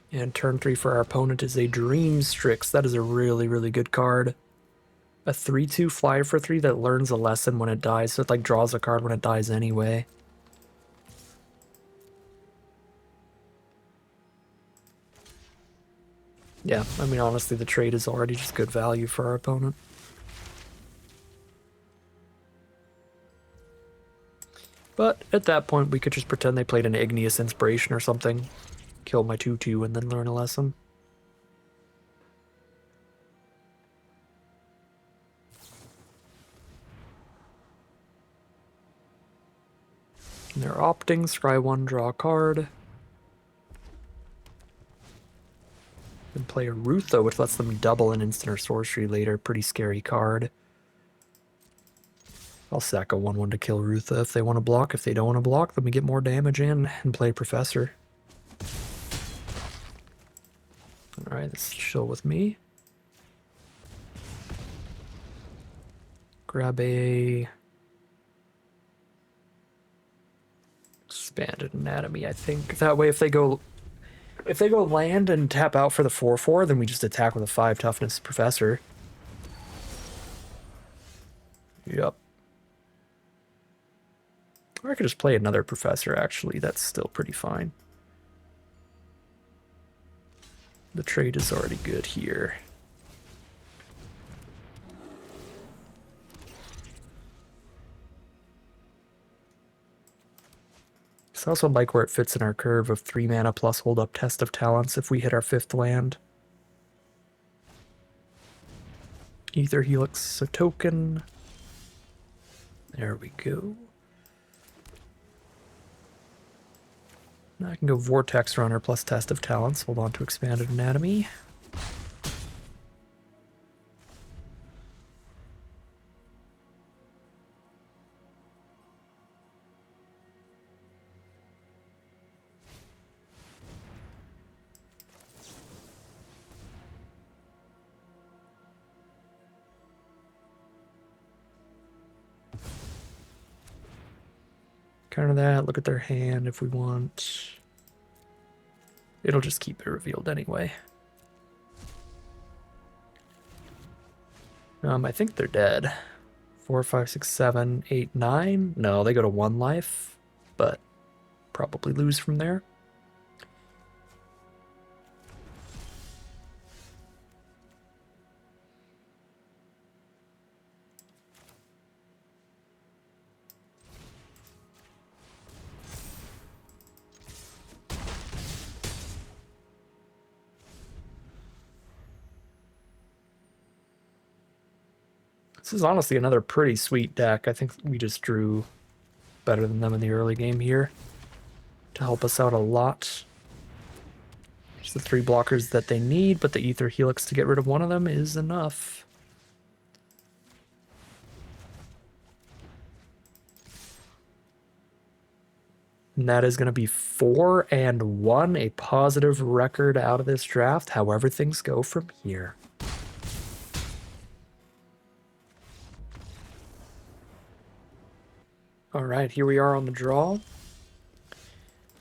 And turn 3 for our opponent is a Dream Strix. That is a really, really good card. A 3/2 flyer for 3 that learns a lesson when it dies, so it like draws a card when it dies anyway. Yeah, I mean, honestly, the trade is already just good value for our opponent. But at that point, we could just pretend they played an Igneous Inspiration or something. Kill my 2/2 and then learn a lesson. And they're opting, scry 1, draw a card. Then play a Rutha, which lets them double an instant or sorcery later. Pretty scary card. I'll sack a 1/1 to kill Rutha if they want to block. If they don't want to block, then we get more damage in and play Professor. Alright, let's chill with me. Grab a Expanded Anatomy, I think. That way if they go land and tap out for the 4/4, then we just attack with a 5 toughness Professor. Yep. Or I could just play another Professor, actually. That's still pretty fine. The trade is already good here. I also like where it fits in our curve of 3 mana plus hold up Test of Talents if we hit our 5th land. Ether Helix a token. There we go. Now I can go Vortex Runner plus Test of Talents. Hold on to Expanded Anatomy. Counter that, look at their hand if we want. It'll just keep it revealed anyway. I think they're dead. 4, 5, 6, 7, 8, 9. No, they go to 1 life, but probably lose from there. This is honestly another pretty sweet deck. I think we just drew better than them in the early game here to help us out a lot. Just the 3 blockers that they need, but the Ether Helix to get rid of one of them is enough. And that is going to be 4 and 1, a positive record out of this draft, however things go from here. All right, here we are on the draw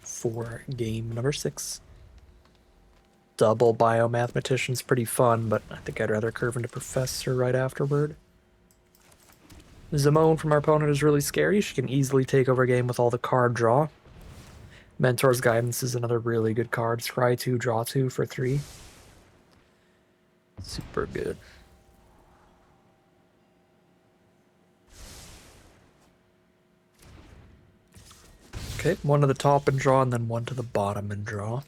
for game number 6. Double Biomathematician's pretty fun, but I think I'd rather curve into Professor right afterward. Zimone from our opponent is really scary. She can easily take over a game with all the card draw. Mentor's Guidance is another really good card. Scry 2, draw 2 for 3. Super good. Okay, 1 to the top and draw, and then 1 to the bottom and draw.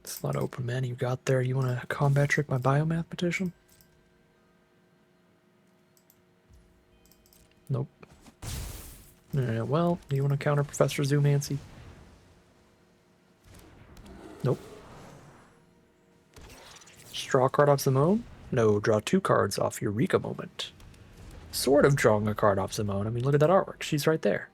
Slot open, man. You got there. You want to combat trick my Biomathematician? Nope. Well, do you want to counter Professor Zoomancy? Nope. Draw a card off Zimone? No, draw 2 cards off Eureka Moment. Sort of drawing a card off Zimone. I mean, look at that artwork. She's right there.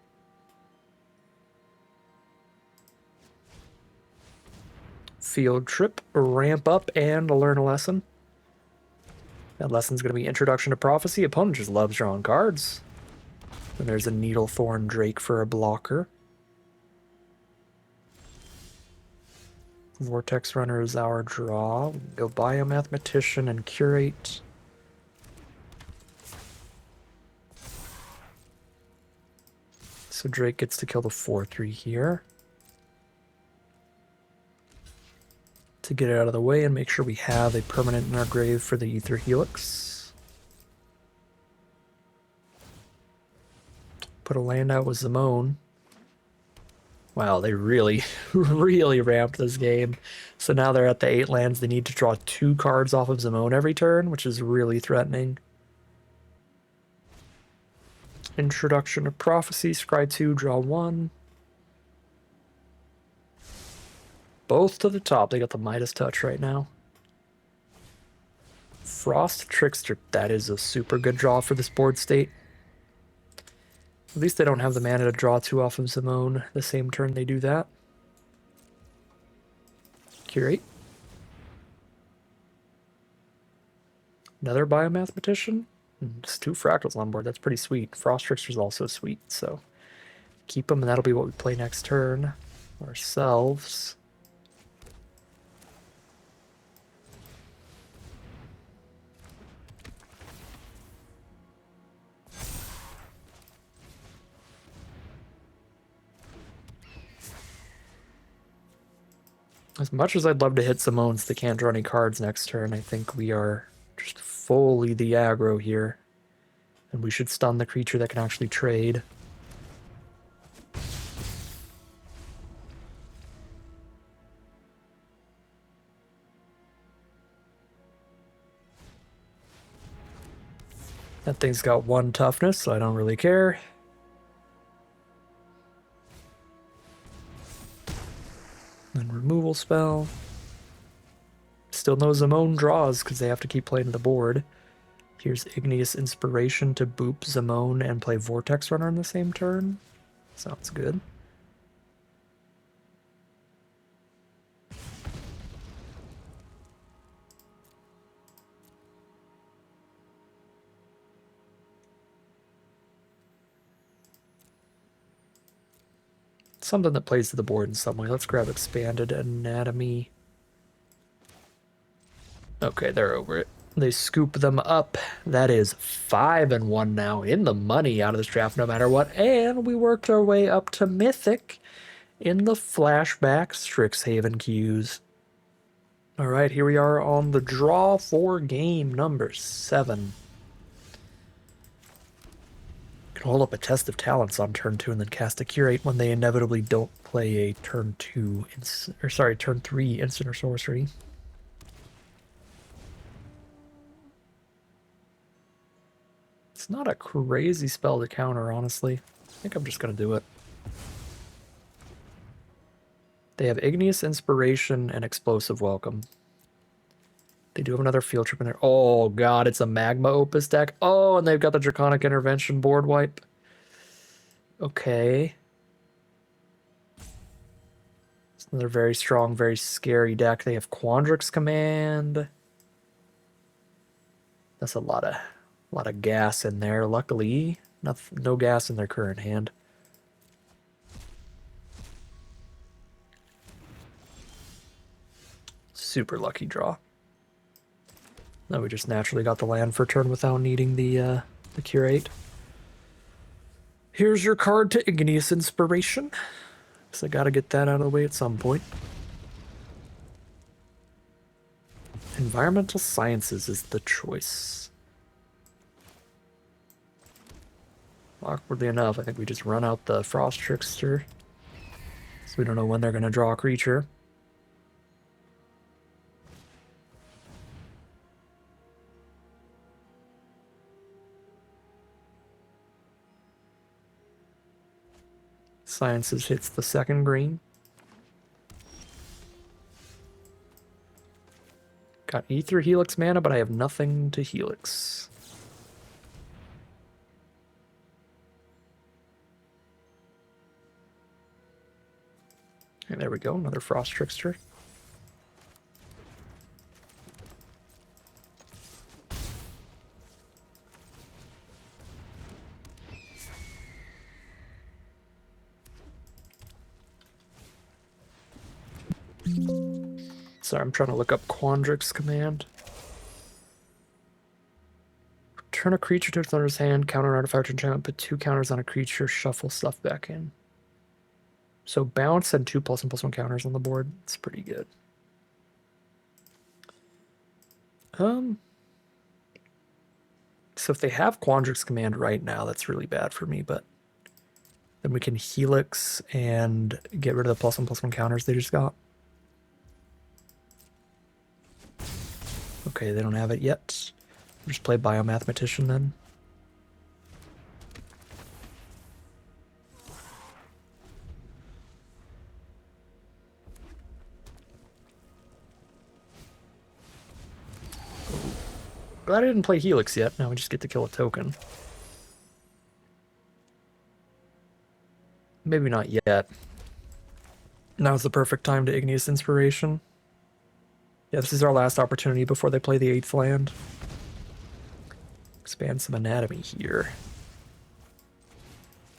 Field Trip, Ramp Up, and Learn a Lesson. That lesson's going to be Introduction to Prophecy. Opponent just loves drawing cards. And there's a Needlethorn Drake for a blocker. Vortex Runner is our draw. We can go Biomathematician and Curate. So Drake gets to kill the 4/3 here. To get it out of the way and make sure we have a permanent in our grave for the Ether Helix. Put a land out with Zimone. Wow, they really, really ramped this game. So now they're at the 8 lands. They need to draw 2 cards off of Zimone every turn, which is really threatening. Introduction to Prophecy, scry 2, draw 1. Both to the top. They got the Midas touch right now. Frost Trickster. That is a super good draw for this board state. At least they don't have the mana to draw 2 off of Zimone the same turn they do that. Curate. Another Biomathematician. Just 2 fractals on board. That's pretty sweet. Frost Trickster's also sweet, so keep them, and that'll be what we play next turn ourselves. As much as I'd love to hit Zimone's, they can't draw any cards next turn. I think we are just fully the aggro here. And we should stun the creature that can actually trade. That thing's got 1 toughness, so I don't really care. Then removal spell. Still no Zamone draws because they have to keep playing to the board. Here's Igneous Inspiration to boop Zamone and play Vortex Runner on the same turn. Sounds good. Something that plays to the board in some way. Let's grab Expanded Anatomy. Okay, they're over it. They scoop them up. That is 5-1 now, in the money out of this draft no matter what. And we worked our way up to Mythic in the flashback Strixhaven queues. All right, here we are on the draw for game number 7. Can hold up a Test of Talents on turn 2 and then cast a Curate when they inevitably don't play a turn 3 instant or sorcery. It's not a crazy spell to counter, honestly. I think I'm just going to do it. They have Igneous Inspiration and Explosive Welcome. They do have another Field Trip in there. Oh god, it's a Magma Opus deck. Oh, and they've got the Draconic Intervention board wipe. Okay. It's another very strong, very scary deck. They have Quandrix Command. That's a lot of gas in there. Luckily, no gas in their current hand. Super lucky draw. Now we just naturally got the land for turn without needing the Curate. Here's your card to Igneous Inspiration. So I gotta get that out of the way at some point. Environmental Sciences is the choice. Awkwardly enough, I think we just run out the Frost Trickster. So we don't know when they're gonna draw a creature. Sciences hits the second green. Got Ether Helix mana, but I have nothing to Helix. And there we go, another Frost Trickster. Sorry, I'm trying to look up Quandrix Command. Turn a creature to its owner's hand, counter an artifact or enchantment, put 2 counters on a creature, shuffle stuff back in. So bounce and 2 +1/+1 counters on the board. It's pretty good. So if they have Quandrix Command right now, that's really bad for me, but then we can Helix and get rid of the +1/+1 counters they just got. Okay, they don't have it yet. We'll just play Biomathematician then. Glad I didn't play Helix yet. Now we just get to kill a token. Maybe not yet. Now's the perfect time to Igneous Inspiration. Yeah, this is our last opportunity before they play the 8th land. Expand some anatomy here.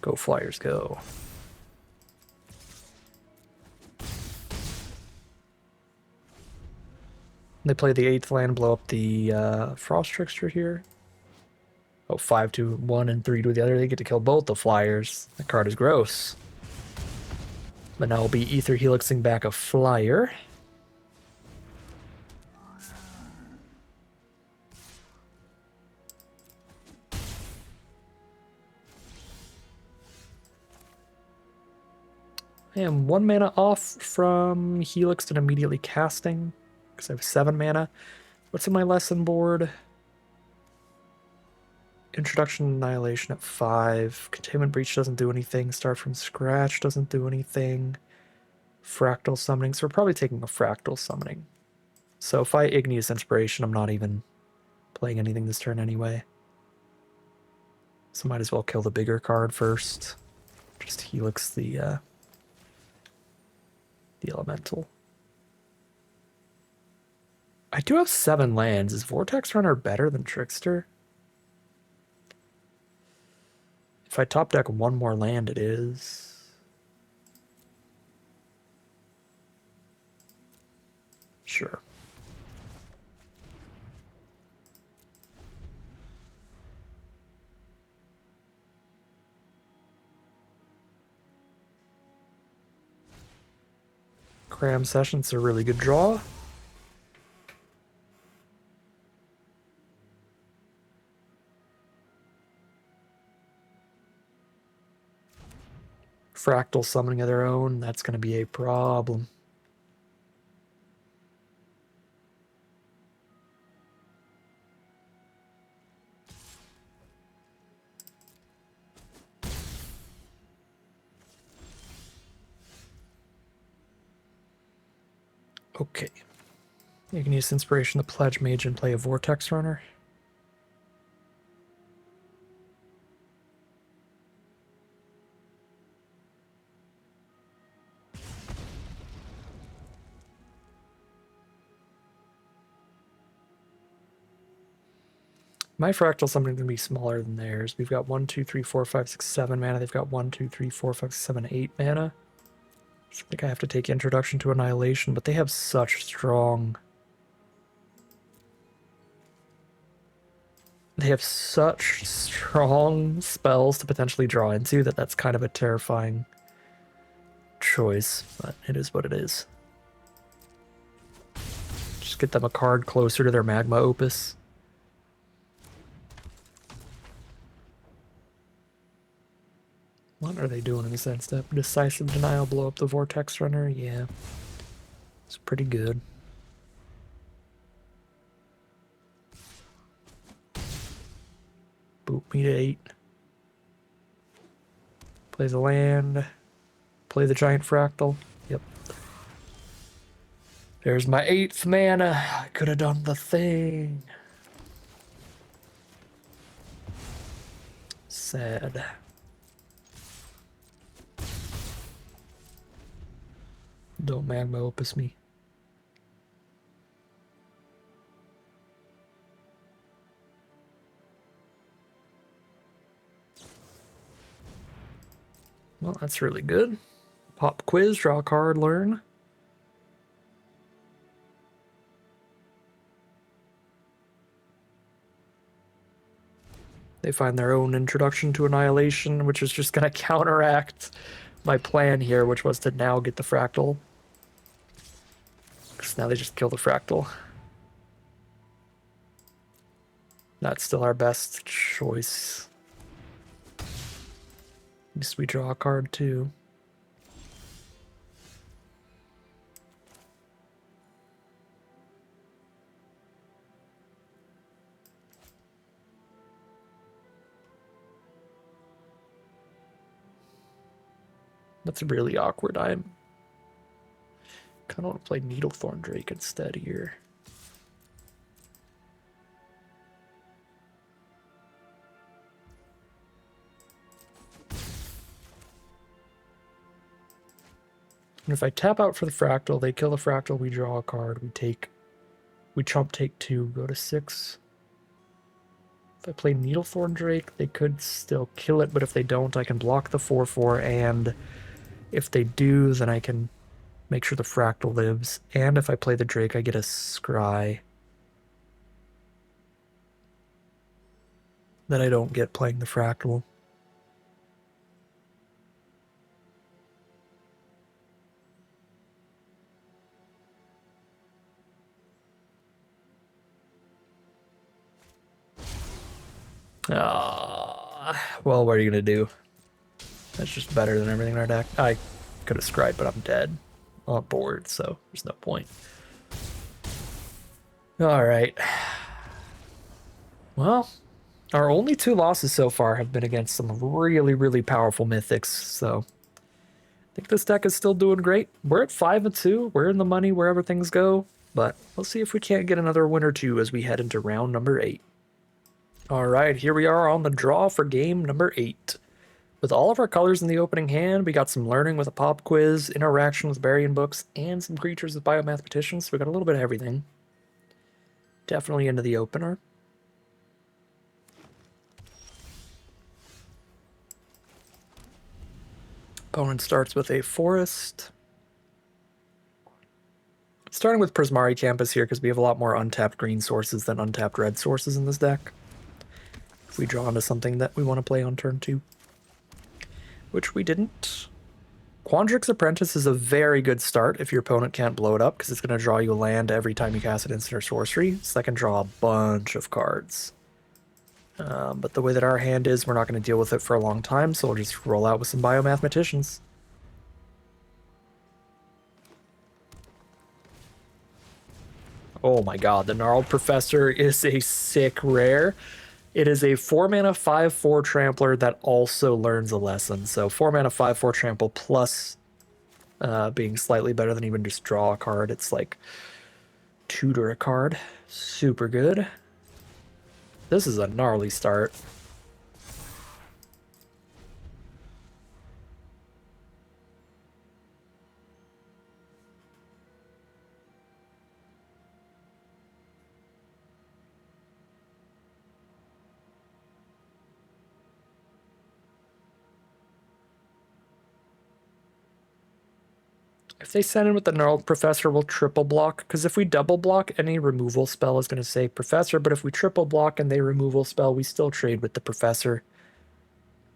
Go Flyers, go. They play the 8th land, blow up the Frost Trickster here. Oh, 5 to 1 and 3 to the other. They get to kill both the Flyers. That card is gross. But now we'll be Ether Helixing back a Flyer. I am 1 mana off from Helix and immediately casting because I have 7 mana. What's in my lesson board? Introduction Annihilation at 5. Containment Breach doesn't do anything. Start from Scratch doesn't do anything. Fractal Summoning. So we're probably taking a Fractal Summoning. So if I Igneous Inspiration, I'm not even playing anything this turn anyway. So might as well kill the bigger card first. Just Helix the Elemental. I do have 7 lands. Is Vortex Runner better than Trickster? If I top deck 1 more land, it is. Sure. Cram Session's a really good draw. Fractal summoning of their own, that's going to be a problem. Okay. You can use Inspiration to Pledge Mage and play a Vortex Runner. My Fractal Summoning is going to be smaller than theirs. We've got 1, 2, 3, 4, 5, 6, 7 mana. They've got 1, 2, 3, 4, 5, 6, 7, 8 mana. So I think I have to take Introduction to Annihilation, but they have such strong... They have such strong spells to potentially draw into that that's kind of a terrifying choice, but it is what it is. Just get them a card closer to their Magma Opus. What are they doing in this end step? Decisive Denial, blow up the Vortex Runner? Yeah. It's pretty good. Boot me to 8. Play the land. Play the Giant Fractal. Yep. There's my 8th mana. I could have done the thing. Sad. Don't Magma Opus me. Well, that's really good. Pop quiz, draw a card, learn. They find their own Introduction to Annihilation, which is just going to counteract my plan here, which was to now get the Fractal. Because now they just kill the Fractal. That's still our best choice. At least we draw a card too. That's really awkward. I'm kind of want to play Needlethorn Drake instead here. And if I tap out for the Fractal, they kill the Fractal, we draw a card, we chump take 2, go to 6. If I play Needlethorn Drake, they could still kill it, but if they don't, I can block the 4/4, and if they do, then I can make sure the Fractal lives. And if I play the Drake, I get a Scry that I don't get playing the Fractal. Well, what are you going to do? That's just better than everything in our deck. I could have scryed, but I'm dead on board, so there's no point. All right. Well, our only 2 losses so far have been against some really, really powerful mythics, so I think this deck is still doing great. We're at 5-2. We're in the money wherever things go, but let's see if we can't get another win or two as we head into round number 8. All right, here we are on the draw for game number 8. With all of our colors in the opening hand, we got some learning with a pop quiz, interaction with Burying Books, and some creatures with biomathematicians, so we got a little bit of everything. Definitely into the opener. Opponent starts with a forest. Starting with Prismari Campus here because we have a lot more untapped green sources than untapped red sources in this deck. If we draw into something that we want to play on turn 2. Which we didn't. Quandrix Apprentice is a very good start if your opponent can't blow it up because it's going to draw you a land every time you cast an instant or sorcery. So that can draw a bunch of cards. But the way that our hand is, we're not going to deal with it for a long time, so we'll just roll out with some biomathematicians. Oh my god, the Gnarled Professor is a sick rare. It is a 4-mana 5/4 Trampler that also learns a lesson. So 4-mana 5/4 Trample plus being slightly better than even just draw a card. It's like tutor a card. Super good. This is a gnarly start. If they send in with the Gnarled Professor, we'll triple block, because if we double block, any removal spell is going to say Professor, but if we triple block and they removal spell, we still trade with the Professor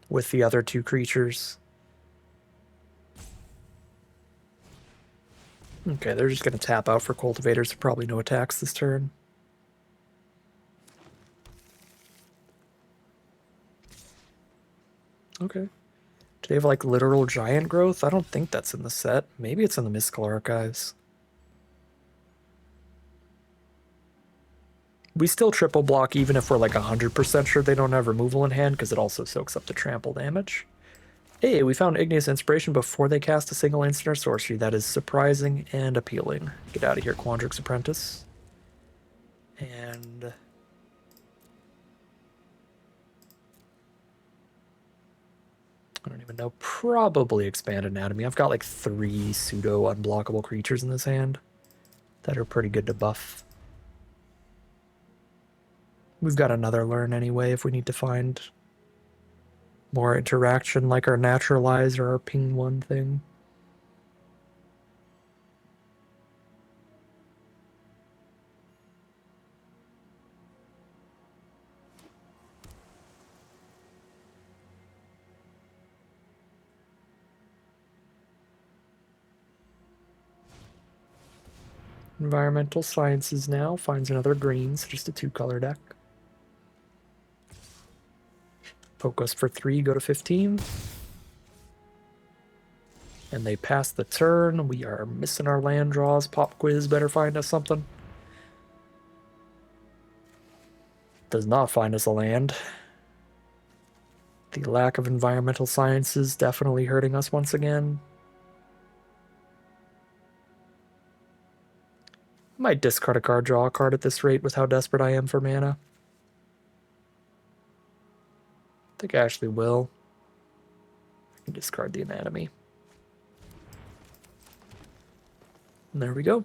with the other 2 creatures. Okay, they're just going to tap out for Cultivators, so probably no attacks this turn. Okay. Do they have, like, literal giant growth? I don't think that's in the set. Maybe it's in the Mystical Archives. We still triple block even if we're, like, 100% sure they don't have removal in hand, because it also soaks up the trample damage. Hey, we found Igneous Inspiration before they cast a single instant or sorcery. That is surprising and appealing. Get out of here, Quandrix Apprentice. And I don't even know. Probably Expand Anatomy. I've got like 3 pseudo unblockable creatures in this hand that are pretty good to buff. We've got another learn anyway if we need to find more interaction like our Naturalize or our Ping 1 thing. Environmental Sciences now finds another green, so just a 2-color deck. Poke us for 3, go to 15. And they pass the turn. We are missing our land draws. Pop quiz better find us something. Does not find us a land. The lack of environmental sciences definitely hurting us once again. Might discard a card, draw a card at this rate with how desperate I am for mana. I think I actually will. I can discard the Anatomy. And there we go.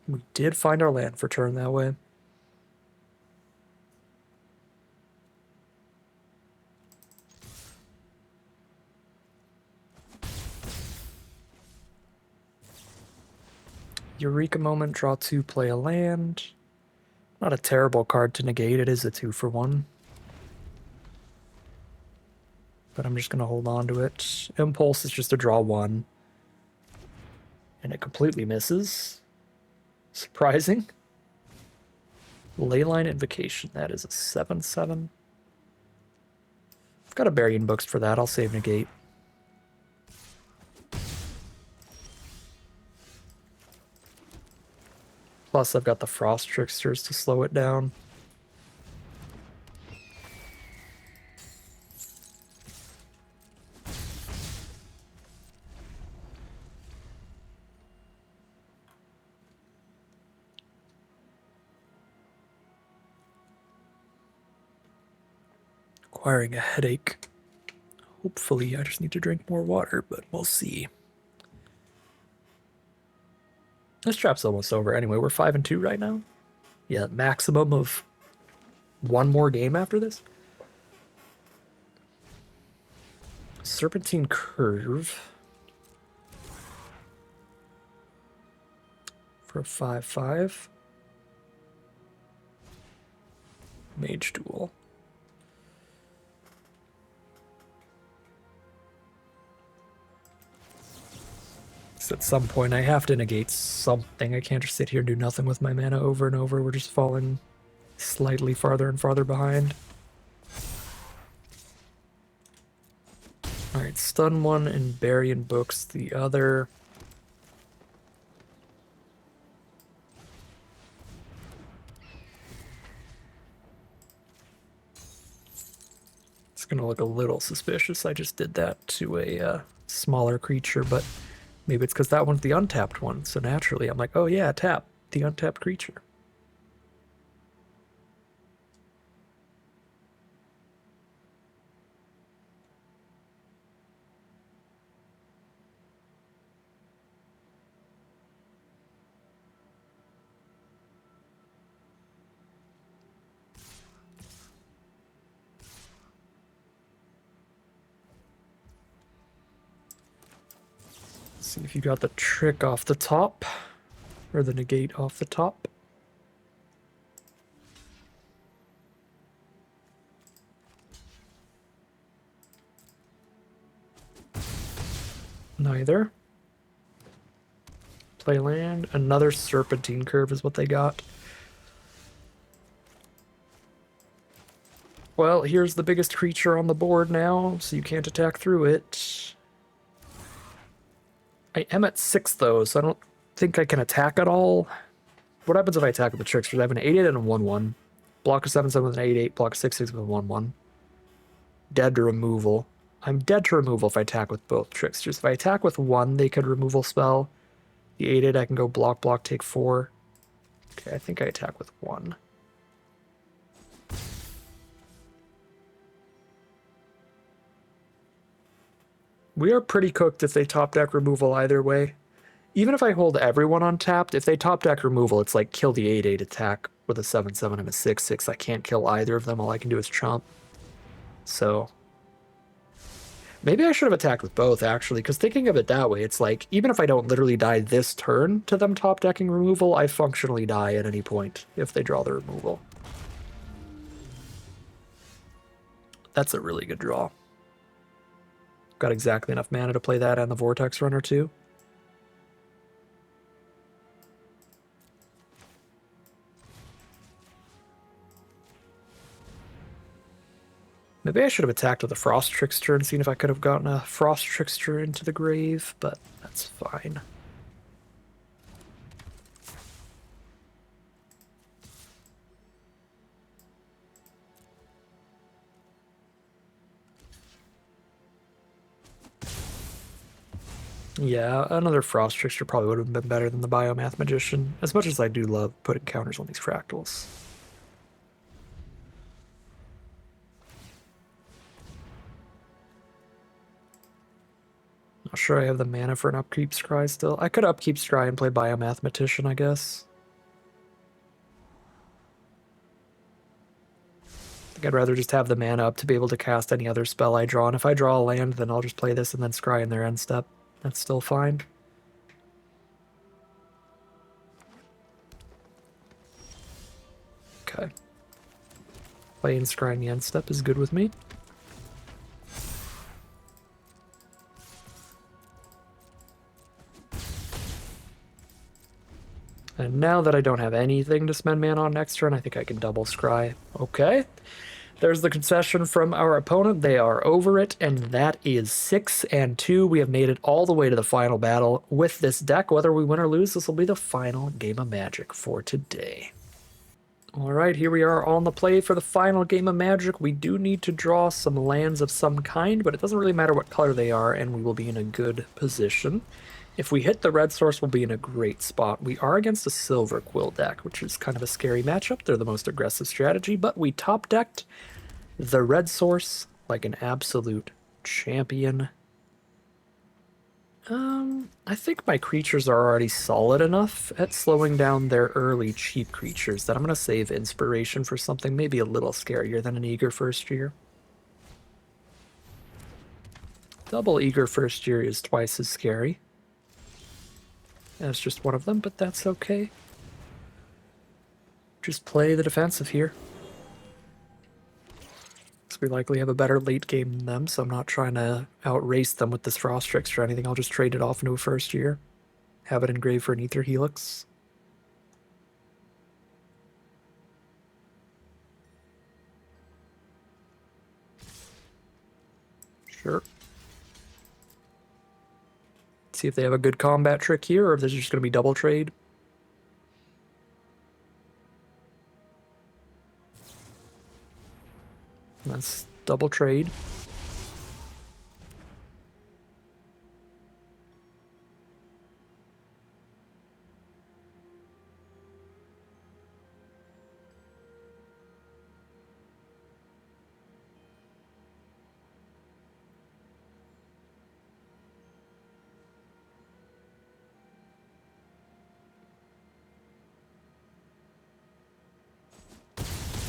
We did find our land for turn that way. Eureka Moment, draw 2, play a land. Not a terrible card to negate, it is a 2-for-1. But I'm just going to hold on to it. Impulse is just a draw 1. And it completely misses. Surprising. Leyline Invocation, that is a 7/7. I've got a Burying Books for that, I'll save negate. Plus, I've got the Frost Tricksters to slow it down. Acquiring a headache. Hopefully, I just need to drink more water, but we'll see. This trap's almost over anyway. We're 5-2 right now. Yeah, maximum of one more game after this. Serpentine Curve. For a 5/5. Mage Duel. So at some point I have to negate something. I can't just sit here and do nothing with my mana over and over. We're just falling slightly farther and farther behind. Alright, stun one and bury in books the other. It's gonna look a little suspicious. I just did that to a smaller creature, but maybe it's because that one's the untapped one. So naturally I'm like, oh yeah, tap the untapped creature. See if you got the trick off the top, or the negate off the top. Neither. Play land. Another Serpentine Curve is what they got. Well, here's the biggest creature on the board now, so you can't attack through it. I am at 6 though, so I don't think I can attack at all. What happens if I attack with the Tricksters? I have an 8/8 and a 1/1. Block a 7/7 with an 8/8, block a 6/6 with a 1/1. Dead to removal. I'm dead to removal if I attack with both Tricksters. If I attack with one, they could removal spell. The 8/8 I can go block, block, take 4. Okay, I think I attack with one. We are pretty cooked if they top deck removal either way. Even if I hold everyone untapped, if they top deck removal, it's like kill the 8/8 attack with a 7/7 and a 6/6. I can't kill either of them. All I can do is chomp. So maybe I should have attacked with both, actually, because thinking of it that way, it's like, even if I don't literally die this turn to them top decking removal, I functionally die at any point if they draw the removal. That's a really good draw. Got exactly enough mana to play that and the Vortex Runner too. Maybe I should have attacked with a Frost Trickster and seen if I could have gotten a Frost Trickster into the grave, but that's fine. Yeah, another Frost Trickster probably would have been better than the Biomath Magician, as much as I do love putting counters on these fractals. Not sure I have the mana for an Upkeep Scry still. I could Upkeep Scry and play Biomathematician, I guess. I think I'd rather just have the mana up to be able to cast any other spell I draw, and if I draw a land, then I'll just play this and then Scry in their end step. That's still fine. Okay. Playing Scry in the end step is good with me. And now that I don't have anything to spend mana on next turn, I think I can double Scry. Okay. There's the concession from our opponent. They are over it, and that is 6-2. We have made it all the way to the final battle with this deck. Whether we win or lose, this will be the final game of Magic for today. All right, here we are on the play for the final game of Magic. We do need to draw some lands of some kind, but it doesn't really matter what color they are, and we will be in a good position. If we hit the red source, we'll be in a great spot. We are against a Silver Quill deck, which is kind of a scary matchup. They're the most aggressive strategy, but we top-decked the red source like an absolute champion. I think my creatures are already solid enough at slowing down their early cheap creatures that I'm going to save inspiration for something maybe a little scarier than an Eager First Year. Double Eager First Year is twice as scary. That's just one of them, but that's okay. Just play the defensive here. We likely have a better late game than them, so I'm not trying to outrace them with this Frost Trickster or anything. I'll just trade it off into a first year. Have it engraved for an Ether Helix. Sure. See if they have a good combat trick here, or if this is just going to be double trade. That's double trade.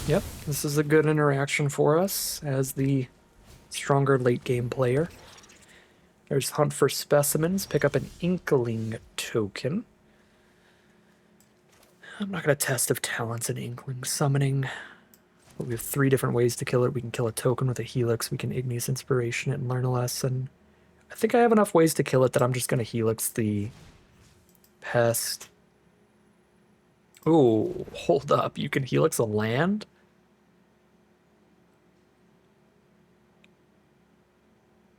Yep, this is a good interaction for us as the stronger late game player. There's Hunt for Specimens, pick up an Inkling token. I'm not going to test if Talent's an Inkling summoning. But we have 3 different ways to kill it. We can kill a token with a Helix, we can Igneous Inspiration it and learn a lesson. I think I have enough ways to kill it that I'm just going to Helix the Pest. Oh, hold up. You can Helix a land?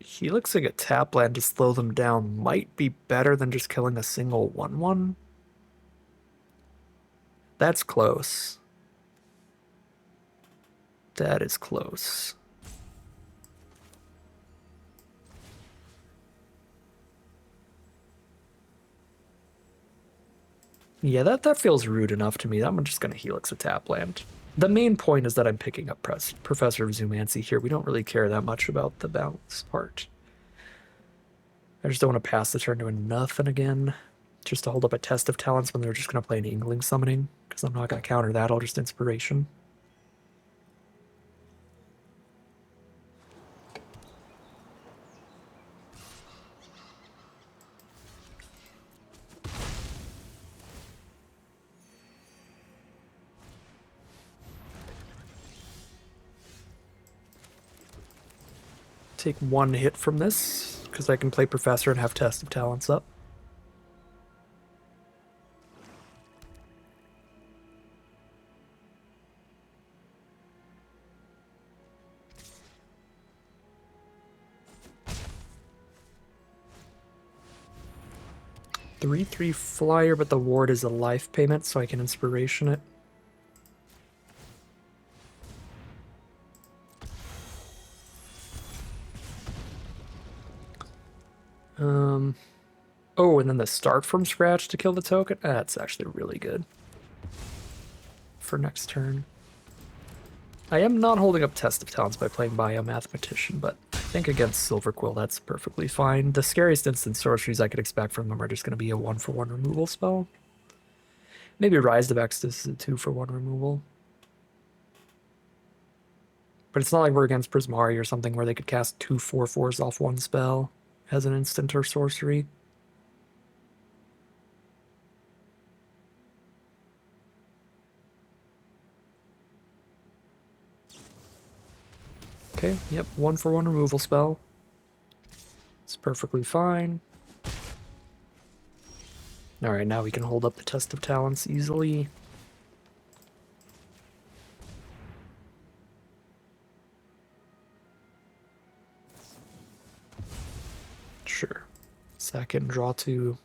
Helixing a tap land to slow them down might be better than just killing a single 1/1. That's close. That is close. Yeah, that feels rude enough to me. I'm just going to Helix a tap land. The main point is that I'm picking up Professor of Zoomancy here. We don't really care that much about the balance part. I just don't want to pass the turn to a nothing again, just to hold up a Test of Talents when they're just going to play an Inkling Summoning, because I'm not going to counter that. I'll just Inspiration. Take 1 hit from this, because I can play Professor and have Test of Talents up. Three flyer, but the ward is a life payment, so I can Inspiration it. Oh, and then the start from scratch to kill the token? That's actually really good for next turn. I am not holding up Test of Talents by playing Biomathematician, but I think against Silver Quill that's perfectly fine. The scariest instant sorceries I could expect from them are just going to be a 1/1 removal spell. Maybe Rise to Vextus is a 2/1 removal. But it's not like we're against Prismari or something where they could cast 2 4/4s off one spell as an instant or sorcery. Okay, yep, 1/1 removal spell. It's perfectly fine. Alright, now we can hold up the Test of Talents easily. Second, draw 2.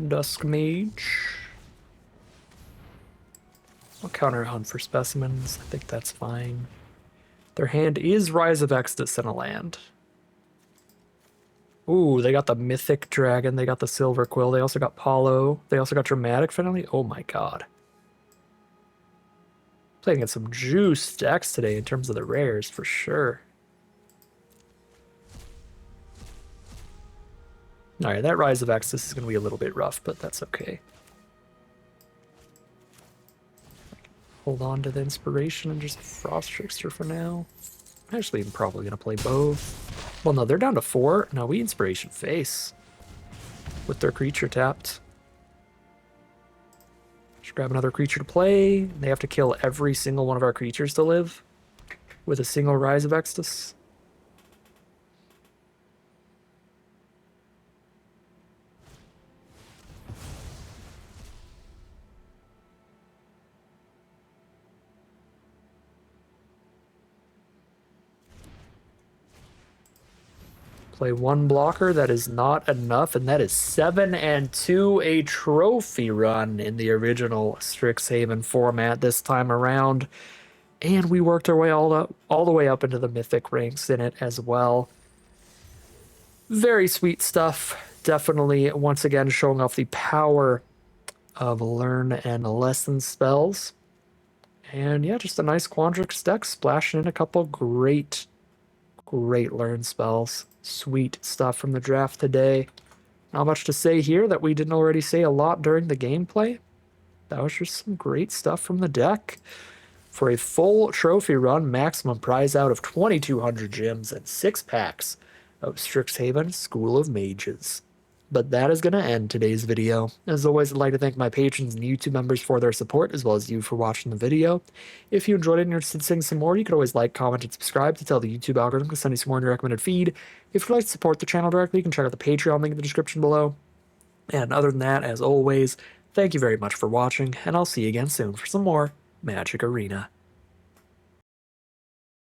Dusk Mage. I'll counter hunt for specimens. I think that's fine. Their hand is Rise of Exodus and a land. Ooh, they got the Mythic Dragon. They got the Silver Quill. They also got Paulo. They also got Dramatic Finale. Oh my god. Playing against some juice decks today in terms of the rares, for sure. Alright, that Rise of Exodus is going to be a little bit rough, but that's okay. Hold on to the Inspiration and just Frost Trickster for now. Actually, I'm probably going to play both. Well, no, they're down to 4. No, we Inspiration Face with their creature tapped. Just grab another creature to play. They have to kill every single one of our creatures to live with a single Rise of Exodus. Play one blocker. That is not enough, and that is 7 and 2, a trophy run in the original Strixhaven format this time around. And we worked our way all the way up into the Mythic ranks in it as well. Very sweet stuff. Definitely, once again, showing off the power of Learn and Lesson spells. And yeah, just a nice Quandrix deck, splashing in a couple great Learn spells. Sweet stuff from the draft today. Not much to say here that we didn't already say a lot during the gameplay. That was just some great stuff from the deck. For a full trophy run, maximum prize out of 2,200 gems and 6 packs of Strixhaven School of Mages. But that is going to end today's video. As always, I'd like to thank my patrons and YouTube members for their support, as well as you for watching the video. If you enjoyed it and you're interested in seeing some more, you could always like, comment, and subscribe to tell the YouTube algorithm to send you some more in your recommended feed. If you'd like to support the channel directly, you can check out the Patreon link in the description below. And other than that, as always, thank you very much for watching, and I'll see you again soon for some more Magic Arena.